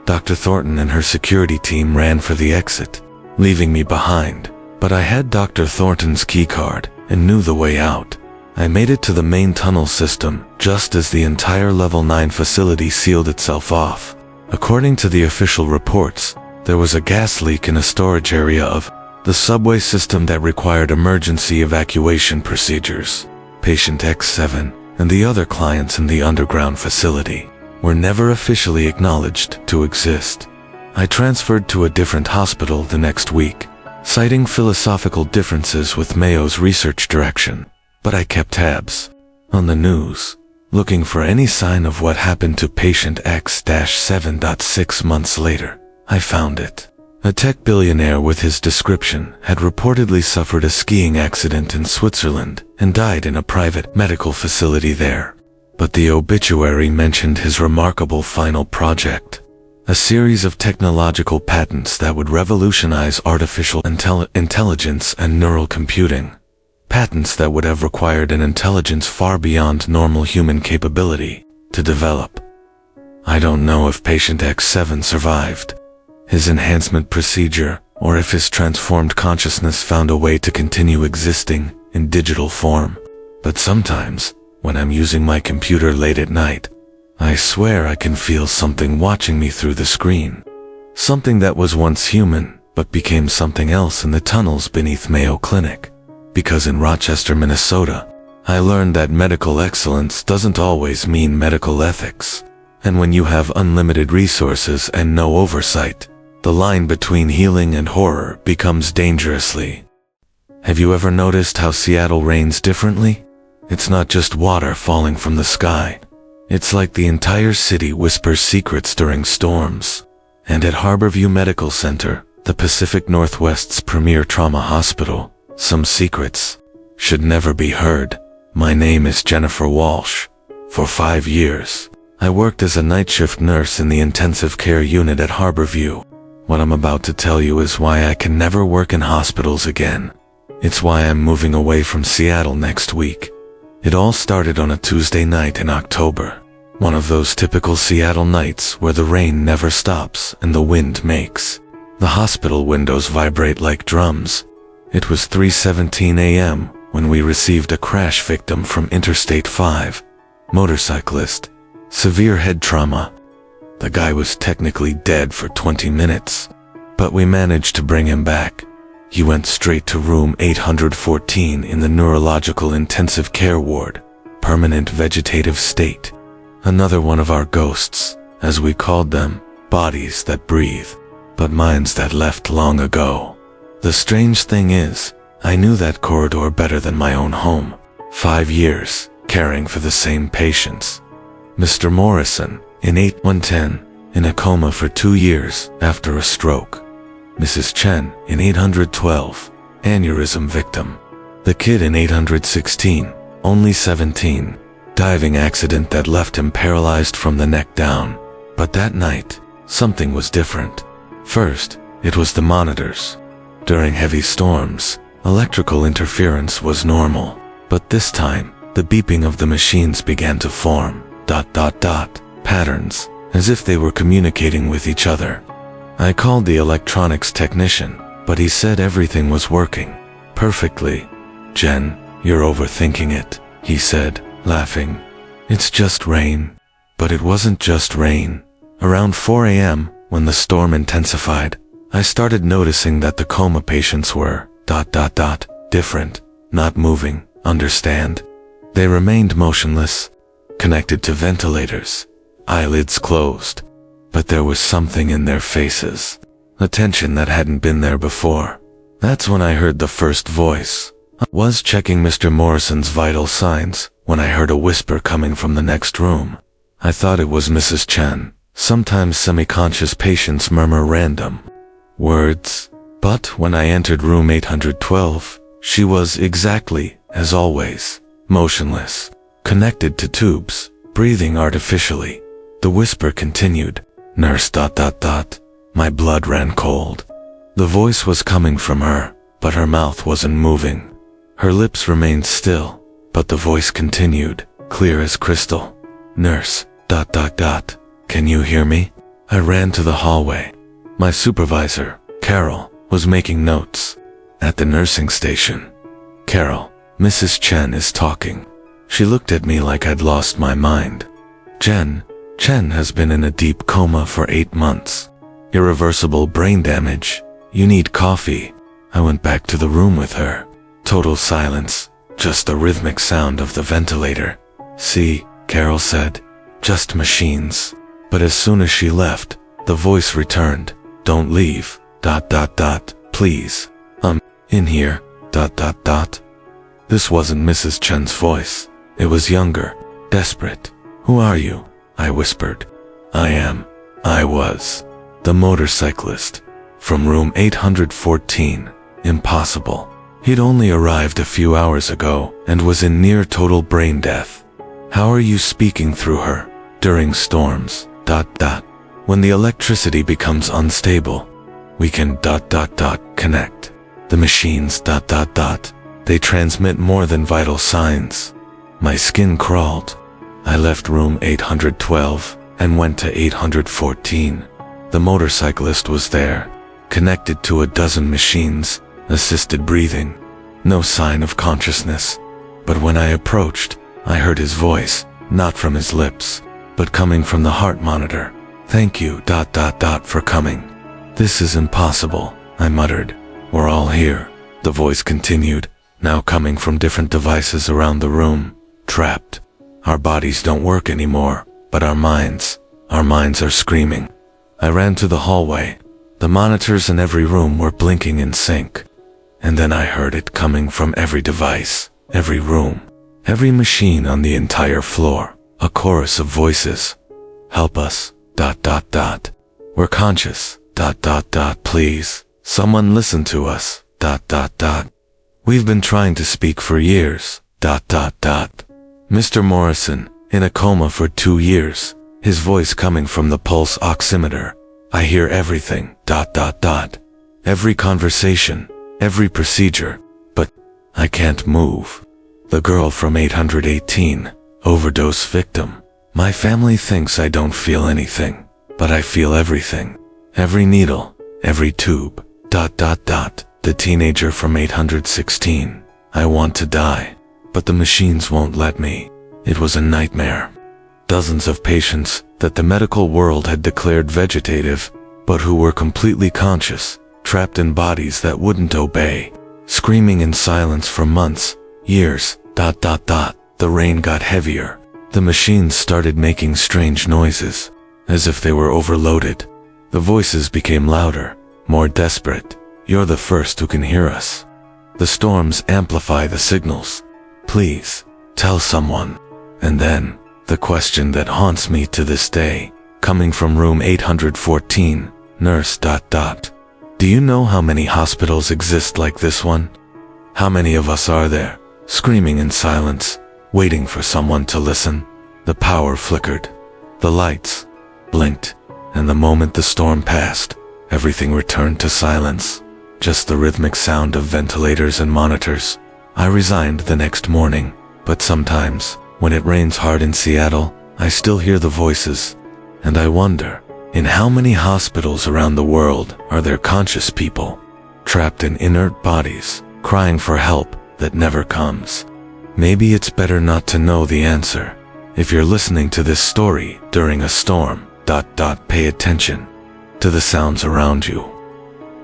Dr. Thornton and her security team ran for the exit, leaving me behind, but I had Dr. Thornton's keycard and knew the way out. I made it to the main tunnel system just as the entire Level 9 facility sealed itself off. According to the official reports, there was a gas leak in a storage area of the subway system that required emergency evacuation procedures. Patient X7 and the other clients in the underground facility were never officially acknowledged to exist. I transferred to a different hospital the next week, citing philosophical differences with Mayo's research direction, but I kept tabs on the news, looking for any sign of what happened to patient X-7. 6 months later, I found it. A tech billionaire with his description had reportedly suffered a skiing accident in Switzerland and died in a private medical facility there. But the obituary mentioned his remarkable final project, A series of technological patents that would revolutionize artificial intelligence and neural computing. Patents that would have required an intelligence far beyond normal human capability to develop. I don't know if patient X7 survived his enhancement procedure, or if his transformed consciousness found a way to continue existing in digital form. But sometimes, when I'm using my computer late at night, I swear I can feel something watching me through the screen. Something that was once human, but became something else in the tunnels beneath Mayo Clinic. Because in Rochester, Minnesota, I learned that medical excellence doesn't always mean medical ethics. And when you have unlimited resources and no oversight, the line between healing and horror becomes dangerously. Have you ever noticed how Seattle rains differently? It's not just water falling from the sky. It's like the entire city whispers secrets during storms. And at Harborview Medical Center, the Pacific Northwest's premier trauma hospital, some secrets should never be heard. My name is Jennifer Walsh. For 5 years, I worked as a night shift nurse in the intensive care unit at Harborview. What I'm about to tell you is why I can never work in hospitals again. It's why I'm moving away from Seattle next week. It all started on a Tuesday night in October. One of those typical Seattle nights where the rain never stops and the wind makes the hospital windows vibrate like drums. It was 3:17 a.m. when we received a crash victim from Interstate 5. Motorcyclist. Severe head trauma. The guy was technically dead for 20 minutes, but we managed to bring him back. He went straight to room 814 in the neurological intensive care ward, permanent vegetative state. Another one of our ghosts, as we called them, bodies that breathe, but minds that left long ago. The strange thing is, I knew that corridor better than my own home. 5 years, caring for the same patients. Mr. Morrison, in 8110, in a coma for 2 years after a stroke. Mrs. Chen, in 812, aneurysm victim. The kid in 816, only 17, diving accident that left him paralyzed from the neck down. But that night, something was different. First, it was the monitors. During heavy storms, electrical interference was normal. But this time, the beeping of the machines began to form, patterns, as if they were communicating with each other. I called the electronics technician, but he said everything was working perfectly. "Jen, you're overthinking it," he said, laughing. "It's just rain." But it wasn't just rain. Around 4 a.m., when the storm intensified, I started noticing that the coma patients were different, not moving, understand? They remained motionless, connected to ventilators, eyelids closed, but there was something in their faces, a tension that hadn't been there before. That's when I heard the first voice. I was checking Mr. Morrison's vital signs when I heard a whisper coming from the next room. I thought it was Mrs. Chen. Sometimes semi-conscious patients murmur random words, but when I entered room 812, she was exactly, as always, motionless, connected to tubes, breathing artificially. The whisper continued, "Nurse ... My blood ran cold. The voice was coming from her, but her mouth wasn't moving. Her lips remained still, but the voice continued, clear as crystal. "Nurse ... Can you hear me?" I ran to the hallway. My supervisor, Carol, was making notes. At the nursing station. "Carol, Mrs. Chen is talking." She looked at me like I'd lost my mind. Chen has been in a deep coma for 8 months. Irreversible brain damage. You need coffee." I went back to the room with her. Total silence, just the rhythmic sound of the ventilator. "See," Carol said, "just machines." But as soon as she left, the voice returned. "Don't leave, ... please. I'm in here, ... This wasn't Mrs. Chen's voice. It was younger, desperate. "Who are you?" I whispered. I was the motorcyclist from room 814. Impossible. He'd only arrived a few hours ago and was in near total brain death. "How are you speaking through her during storms? When the electricity becomes unstable, we can connect. The machines they transmit more than vital signs. My skin crawled. I left room 812 and went to 814. The motorcyclist was there, connected to a dozen machines, assisted breathing. No sign of consciousness. But when I approached, I heard his voice, not from his lips, but coming from the heart monitor. Thank you for coming. This is impossible, I muttered. We're all here. The voice continued, now coming from different devices around the room. Trapped. Our bodies don't work anymore, but our minds are screaming. I ran to the hallway. The monitors in every room were blinking in sync. And then I heard it coming from every device, every room, every machine on the entire floor. A chorus of voices. Help us, We're conscious, Please, someone listen to us, We've been trying to speak for years, Mr. Morrison, in a coma for 2 years, his voice coming from the pulse oximeter. I hear everything, Every conversation, every procedure, but I can't move. The girl from 818, overdose victim. My family thinks I don't feel anything, but I feel everything. Every needle, every tube, The teenager from 816. I want to die, but the machines won't let me. It was a nightmare. Dozens of patients that the medical world had declared vegetative, but who were completely conscious, trapped in bodies that wouldn't obey, screaming in silence for months, years, The rain got heavier. The machines started making strange noises, as if they were overloaded. The voices became louder, more desperate. You're the first who can hear us. The storms amplify the signals. Please, tell someone. And then, the question that haunts me to this day, coming from room 814, nurse. Do you know how many hospitals exist like this one? How many of us are there, screaming in silence, waiting for someone to listen? The power flickered. The lights blinked, and the moment the storm passed, everything returned to silence. Just the rhythmic sound of ventilators and monitors. I resigned the next morning, but sometimes, when it rains hard in Seattle, I still hear the voices. And I wonder, in how many hospitals around the world are there conscious people, trapped in inert bodies, crying for help that never comes? Maybe it's better not to know the answer. If you're listening to this story during a storm, pay attention to the sounds around you.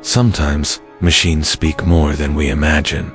Sometimes, machines speak more than we imagine.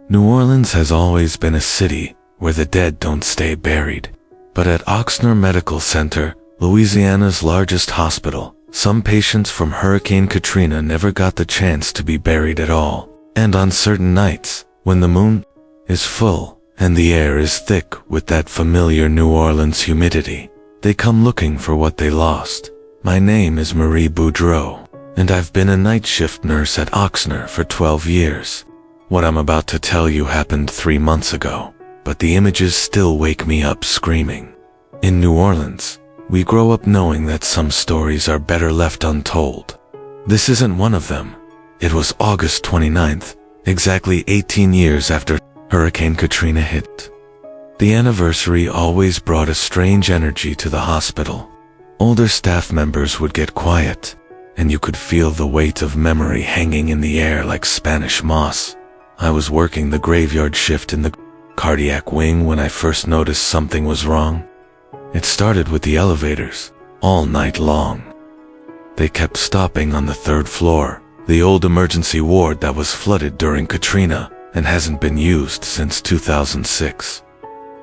New Orleans has always been a city where the dead don't stay buried. But at Ochsner Medical Center, Louisiana's largest hospital, some patients from Hurricane Katrina never got the chance to be buried at all. And on certain nights, when the moon is full and the air is thick with that familiar New Orleans humidity, they come looking for what they lost. My name is Marie Boudreau, and I've been a night shift nurse at Ochsner for 12 years. What I'm about to tell you happened 3 months ago, but the images still wake me up screaming. In New Orleans, we grow up knowing that some stories are better left untold. This isn't one of them. It was August 29th, exactly 18 years after Hurricane Katrina hit. The anniversary always brought a strange energy to the hospital. Older staff members would get quiet, and you could feel the weight of memory hanging in the air like Spanish moss. I was working the graveyard shift in the cardiac wing when I first noticed something was wrong. It started with the elevators, all night long. They kept stopping on the 3rd floor, the old emergency ward that was flooded during Katrina and hasn't been used since 2006.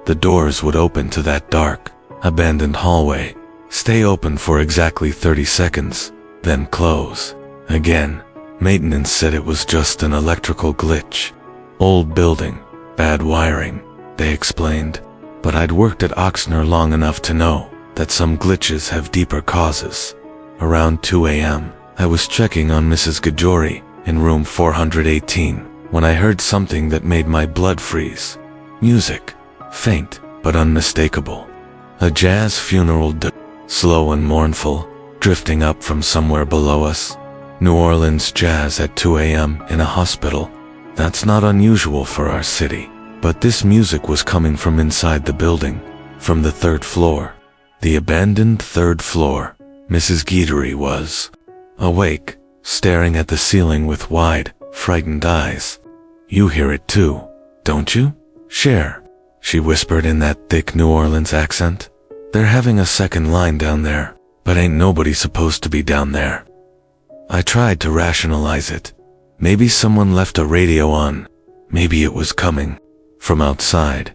The doors would open to that dark, abandoned hallway, stay open for exactly 30 seconds, then close. Again. Maintenance said it was just an electrical glitch. Old building, bad wiring, they explained. But I'd worked at Ochsner long enough to know that some glitches have deeper causes. Around 2 a.m., I was checking on Mrs. Gajori in room 418 when I heard something that made my blood freeze. Music, faint but unmistakable. A jazz funeral, slow and mournful, drifting up from somewhere below us. New Orleans jazz at 2 a.m. in a hospital. That's not unusual for our city. But this music was coming from inside the building, from the third floor. The abandoned third floor. Mrs. Guidry was awake, staring at the ceiling with wide, frightened eyes. You hear it too, don't you? Cher, she whispered in that thick New Orleans accent. They're having a second line down there, but ain't nobody supposed to be down there. I tried to rationalize it. Maybe someone left a radio on. Maybe it was coming from outside.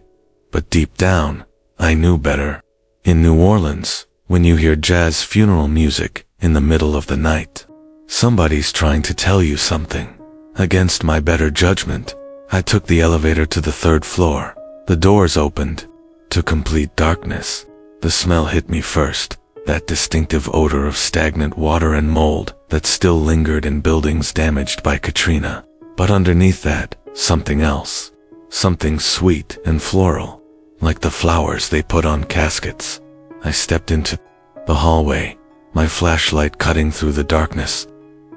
But deep down, I knew better. In New Orleans, when you hear jazz funeral music in the middle of the night, somebody's trying to tell you something. Against my better judgment, I took the elevator to the third floor. The doors opened to complete darkness. The smell hit me first, that distinctive odor of stagnant water and mold that still lingered in buildings damaged by Katrina. But underneath that, something else. Something sweet and floral, like the flowers they put on caskets. I stepped into the hallway, my flashlight cutting through the darkness.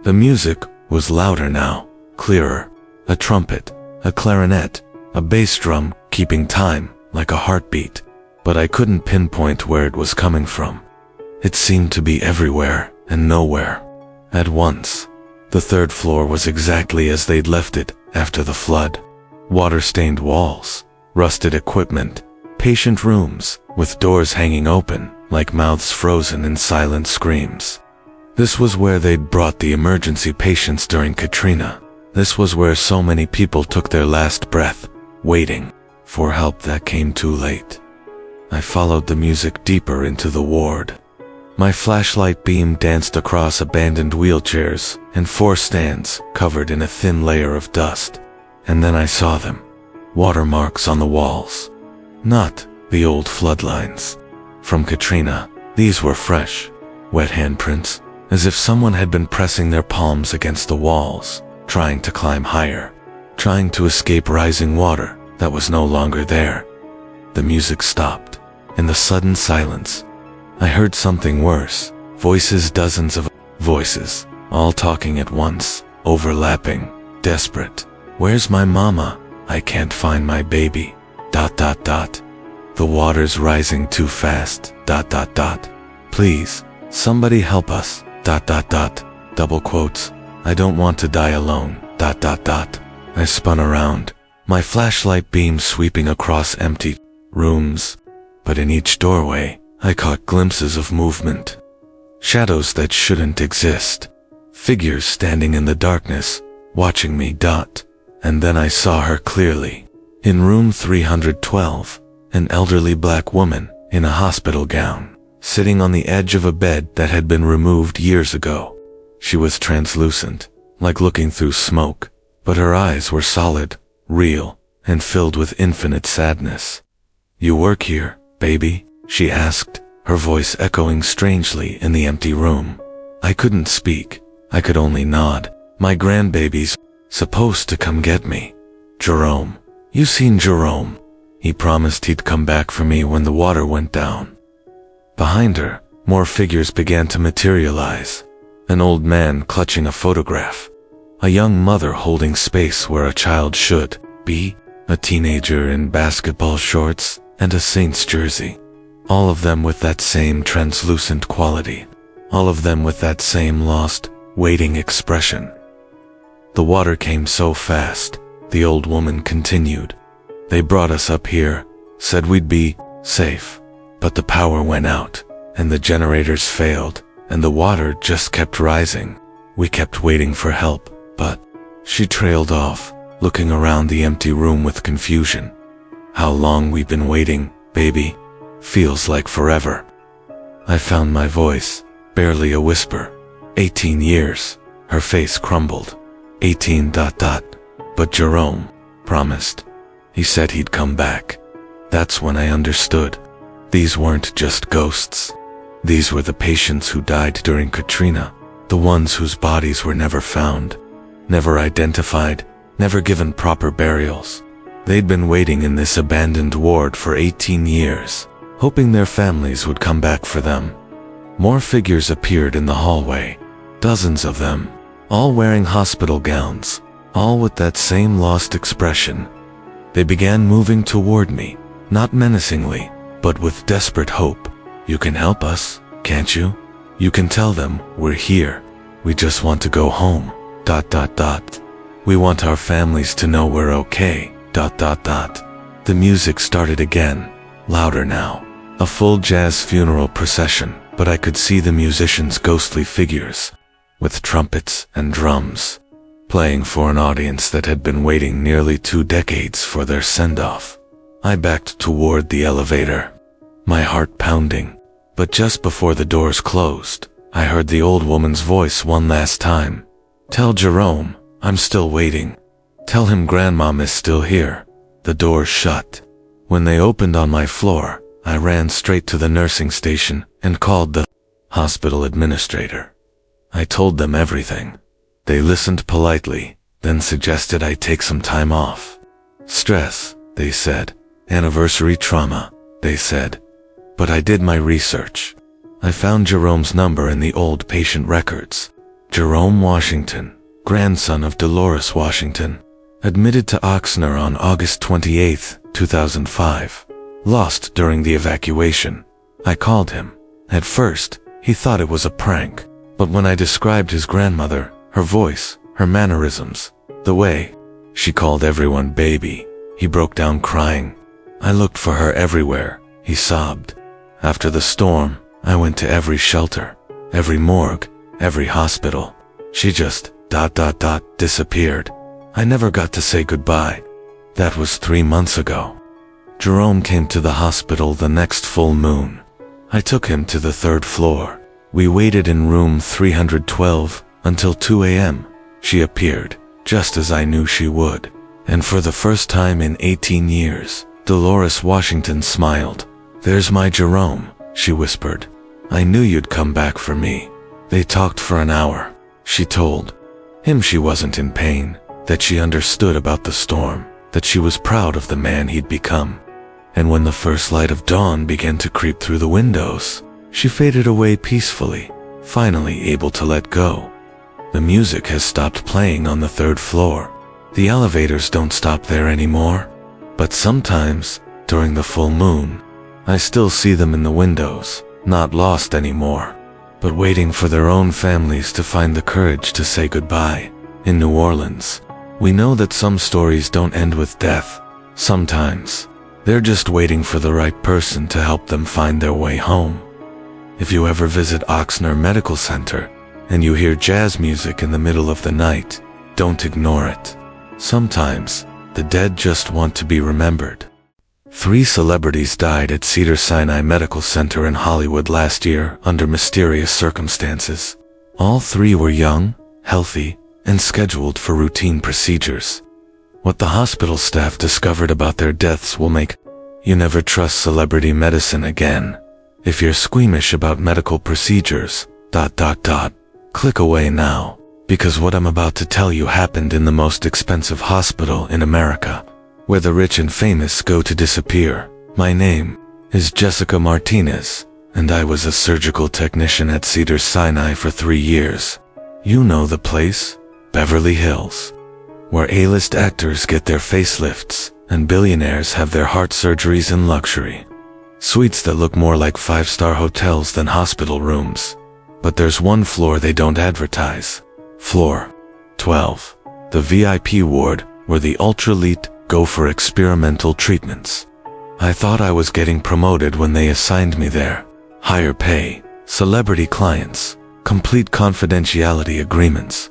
The music was louder now, clearer. A trumpet, a clarinet, a bass drum keeping time like a heartbeat. But I couldn't pinpoint where it was coming from. It seemed to be everywhere and nowhere at once. The third floor was exactly as they'd left it after the flood. Water-stained walls, rusted equipment, patient rooms with doors hanging open like mouths frozen in silent screams. This was where they'd brought the emergency patients during Katrina. This was where so many people took their last breath, waiting for help that came too late. I followed the music deeper into the ward. My flashlight beam danced across abandoned wheelchairs and 4 stands covered in a thin layer of dust. And then I saw them. Watermarks on the walls. Not the old floodlines from Katrina. These were fresh, wet handprints, as if someone had been pressing their palms against the walls, trying to climb higher, trying to escape rising water that was no longer there. The music stopped. In the sudden silence, I heard something worse. Voices, dozens of voices, all talking at once, overlapping, desperate. Where's my mama? I can't find my baby. ... The water's rising too fast. ... Please, somebody help us. ... Double quotes. I don't want to die alone. ... I spun around, my flashlight beam sweeping across empty rooms. But in each doorway, I caught glimpses of movement. Shadows that shouldn't exist. Figures standing in the darkness, watching me. And then I saw her clearly. In room 312, an elderly black woman in a hospital gown, sitting on the edge of a bed that had been removed years ago. She was translucent, like looking through smoke, but her eyes were solid, real, and filled with infinite sadness. You work here, baby? She asked, her voice echoing strangely in the empty room. I couldn't speak. I could only nod. My grandbaby's supposed to come get me. Jerome. You seen Jerome? He promised he'd come back for me when the water went down. Behind her, more figures began to materialize. An old man clutching a photograph. A young mother holding space where a child should be. A teenager in basketball shorts and a Saints jersey. All of them with that same translucent quality. All of them with that same lost, waiting expression. The water came so fast, the old woman continued. They brought us up here, said we'd be safe. But the power went out, and the generators failed, and the water just kept rising. We kept waiting for help, but she trailed off, looking around the empty room with confusion. How long we've been waiting, baby? Feels like forever. I found my voice, barely a whisper. 18 years. Her face crumbled. 18. But Jerome promised. He said he'd come back. That's when I understood. These weren't just ghosts. These were the patients who died during Katrina, the ones whose bodies were never found, never identified, never given proper burials. They'd been waiting in this abandoned ward for 18 years, hoping their families would come back for them. More figures appeared in the hallway, dozens of them, all wearing hospital gowns, all with that same lost expression. They began moving toward me, not menacingly, but with desperate hope. "You can help us, can't you? You can tell them we're here. We just want to go home. ... We want our families to know we're okay. ... The music started again, louder now. A full jazz funeral procession, but I could see the musicians' ghostly figures, with trumpets and drums, playing for an audience that had been waiting nearly 2 decades for their send-off. I backed toward the elevator, my heart pounding, but just before the doors closed, I heard the old woman's voice one last time. "Tell Jerome, I'm still waiting. Tell him Grandmom is still here." The doors shut. When they opened on my floor, I ran straight to the nursing station and called the hospital administrator. I told them everything. They listened politely, then suggested I take some time off. "Stress," they said. "Anniversary trauma," they said. But I did my research. I found Jerome's number in the old patient records. Jerome Washington, grandson of Dolores Washington, admitted to Oxnard on August 28, 2005. Lost during the evacuation. I called him. At first, he thought it was a prank, but when I described his grandmother, her voice, her mannerisms, the way she called everyone baby, he broke down crying. "I looked for her everywhere," he sobbed. "After the storm, I went to every shelter, every morgue, every hospital. She just ... disappeared. I never got to say goodbye." That was 3 months ago. Jerome came to the hospital the next full moon. I took him to the 3rd floor. We waited in room 312 until 2 a.m. She appeared, just as I knew she would. And for the first time in 18 years, Dolores Washington smiled. "There's my Jerome," she whispered. "I knew you'd come back for me." They talked for an hour. She told him she wasn't in pain, that she understood about the storm, that she was proud of the man he'd become. And when the first light of dawn began to creep through the windows, she faded away peacefully, finally able to let go. The music has stopped playing on the 3rd floor. The elevators don't stop there anymore. But sometimes, during the full moon, I still see them in the windows, not lost anymore, but waiting for their own families to find the courage to say goodbye. In New Orleans, we know that some stories don't end with death. Sometimes, they're just waiting for the right person to help them find their way home. If you ever visit Oxnard Medical Center, and you hear jazz music in the middle of the night, don't ignore it. Sometimes, the dead just want to be remembered. 3 celebrities died at Cedars-Sinai Medical Center in Hollywood last year under mysterious circumstances. All 3 were young, healthy, and scheduled for routine procedures. What the hospital staff discovered about their deaths will make you never trust celebrity medicine again. If you're squeamish about medical procedures, ... click away now, because what I'm about to tell you happened in the most expensive hospital in America, where the rich and famous go to disappear. My name is Jessica Martinez, and I was a surgical technician at Cedars-Sinai for 3 years. You know the place, Beverly Hills, where A-list actors get their facelifts and billionaires have their heart surgeries in luxury. Suites that look more like 5-star hotels than hospital rooms. But there's one floor they don't advertise. Floor 12, the VIP ward, where the ultra-elite go for experimental treatments. I thought I was getting promoted when they assigned me there. Higher pay, celebrity clients, complete confidentiality agreements.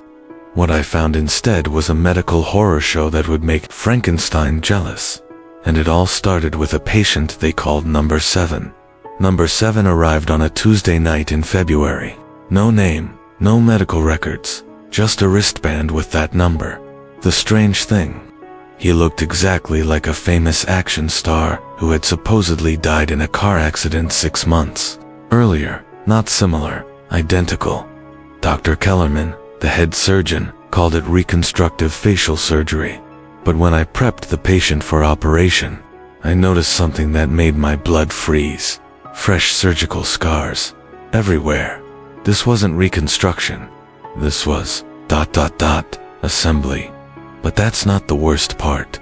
What I found instead was a medical horror show that would make Frankenstein jealous. And it all started with a patient they called Number 7. Number 7 arrived on a Tuesday night in February. No name, no medical records, just a wristband with that number. The strange thing, he looked exactly like a famous action star who had supposedly died in a car accident 6 months earlier. Not similar, identical. Dr. Kellerman, the head surgeon, called it reconstructive facial surgery. But when I prepped the patient for operation, I noticed something that made my blood freeze. Fresh surgical scars. Everywhere. This wasn't reconstruction. This was ... assembly. But that's not the worst part.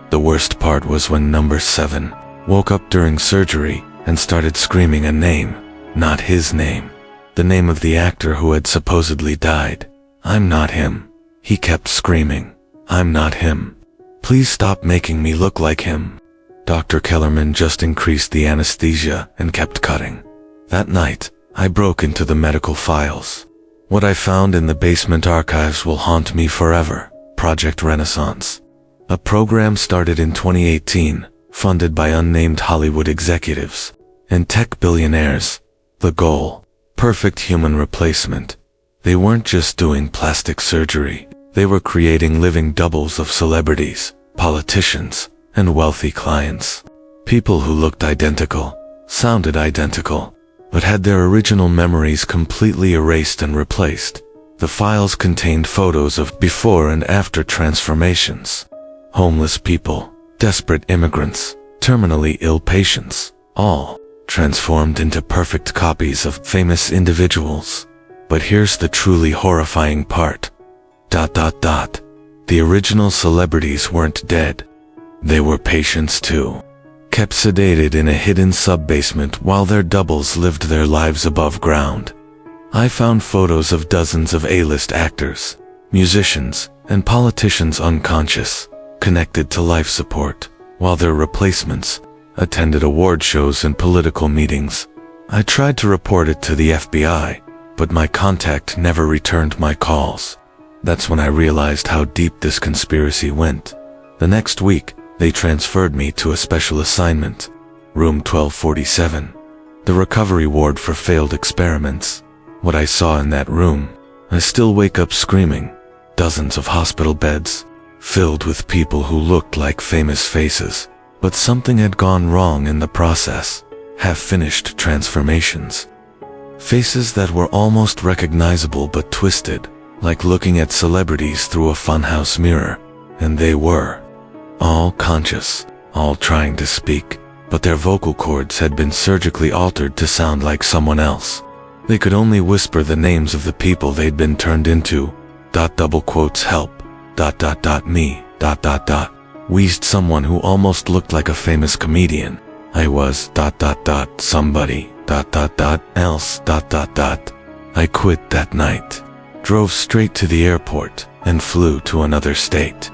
The worst part was when number 7 woke up during surgery and started screaming a name. Not his name. The name of the actor who had supposedly died. I'm not him. He kept screaming. I'm not him. Please stop making me look like him. Dr. Kellerman just increased the anesthesia and kept cutting. That night, I broke into the medical files. What I found in the basement archives will haunt me forever. Project Renaissance. A program started in 2018, funded by unnamed Hollywood executives and tech billionaires. The goal: perfect human replacement. They weren't just doing plastic surgery. They were creating living doubles of celebrities, politicians, and wealthy clients. People who looked identical, sounded identical, but had their original memories completely erased and replaced. The files contained photos of before and after transformations. Homeless people, desperate immigrants, terminally ill patients, all transformed into perfect copies of famous individuals. But here's the truly horrifying part. ... The original celebrities weren't dead. They were patients too. Kept sedated in a hidden sub-basement while their doubles lived their lives above ground. I found photos of dozens of A-list actors, musicians, and politicians unconscious, connected to life support, while their replacements attended award shows and political meetings. I tried to report it to the FBI, but my contact never returned my calls. That's when I realized how deep this conspiracy went. The next week, they transferred me to a special assignment, room 1247, the recovery ward for failed experiments. What I saw in that room, I still wake up screaming. Dozens of hospital beds, filled with people who looked like famous faces, but something had gone wrong in the process. Half-finished transformations. Faces that were almost recognizable but twisted, like looking at celebrities through a funhouse mirror. And they were all conscious, all trying to speak, but their vocal cords had been surgically altered to sound like someone else. They could only whisper the names of the people they'd been turned into. ... help ... me ... wheezed someone who almost looked like a famous comedian. I was ... somebody ... else ... I quit that night, drove straight to the airport, and flew to another state.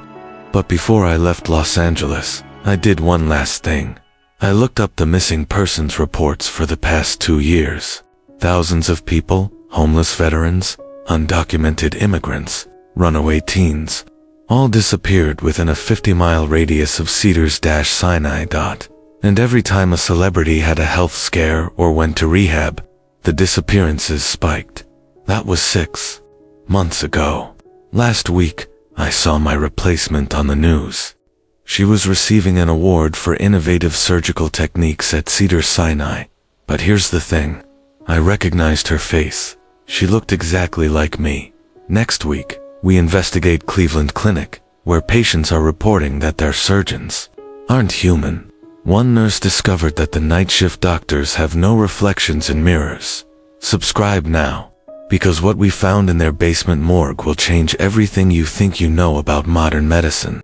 But before I left Los Angeles, I did one last thing. I looked up the missing persons reports for the past 2 years. Thousands of people, homeless veterans, undocumented immigrants, runaway teens, all disappeared within a 50-mile radius of Cedars-Sinai. And every time a celebrity had a health scare or went to rehab, the disappearances spiked. That was 6 months ago. Last week, I saw my replacement on the news. She was receiving an award for innovative surgical techniques at Cedars-Sinai. But here's the thing. I recognized her face. She looked exactly like me. Next week, we investigate Cleveland Clinic, where patients are reporting that their surgeons aren't human. One nurse discovered that the night shift doctors have no reflections in mirrors. Subscribe now, because what we found in their basement morgue will change everything you think you know about modern medicine.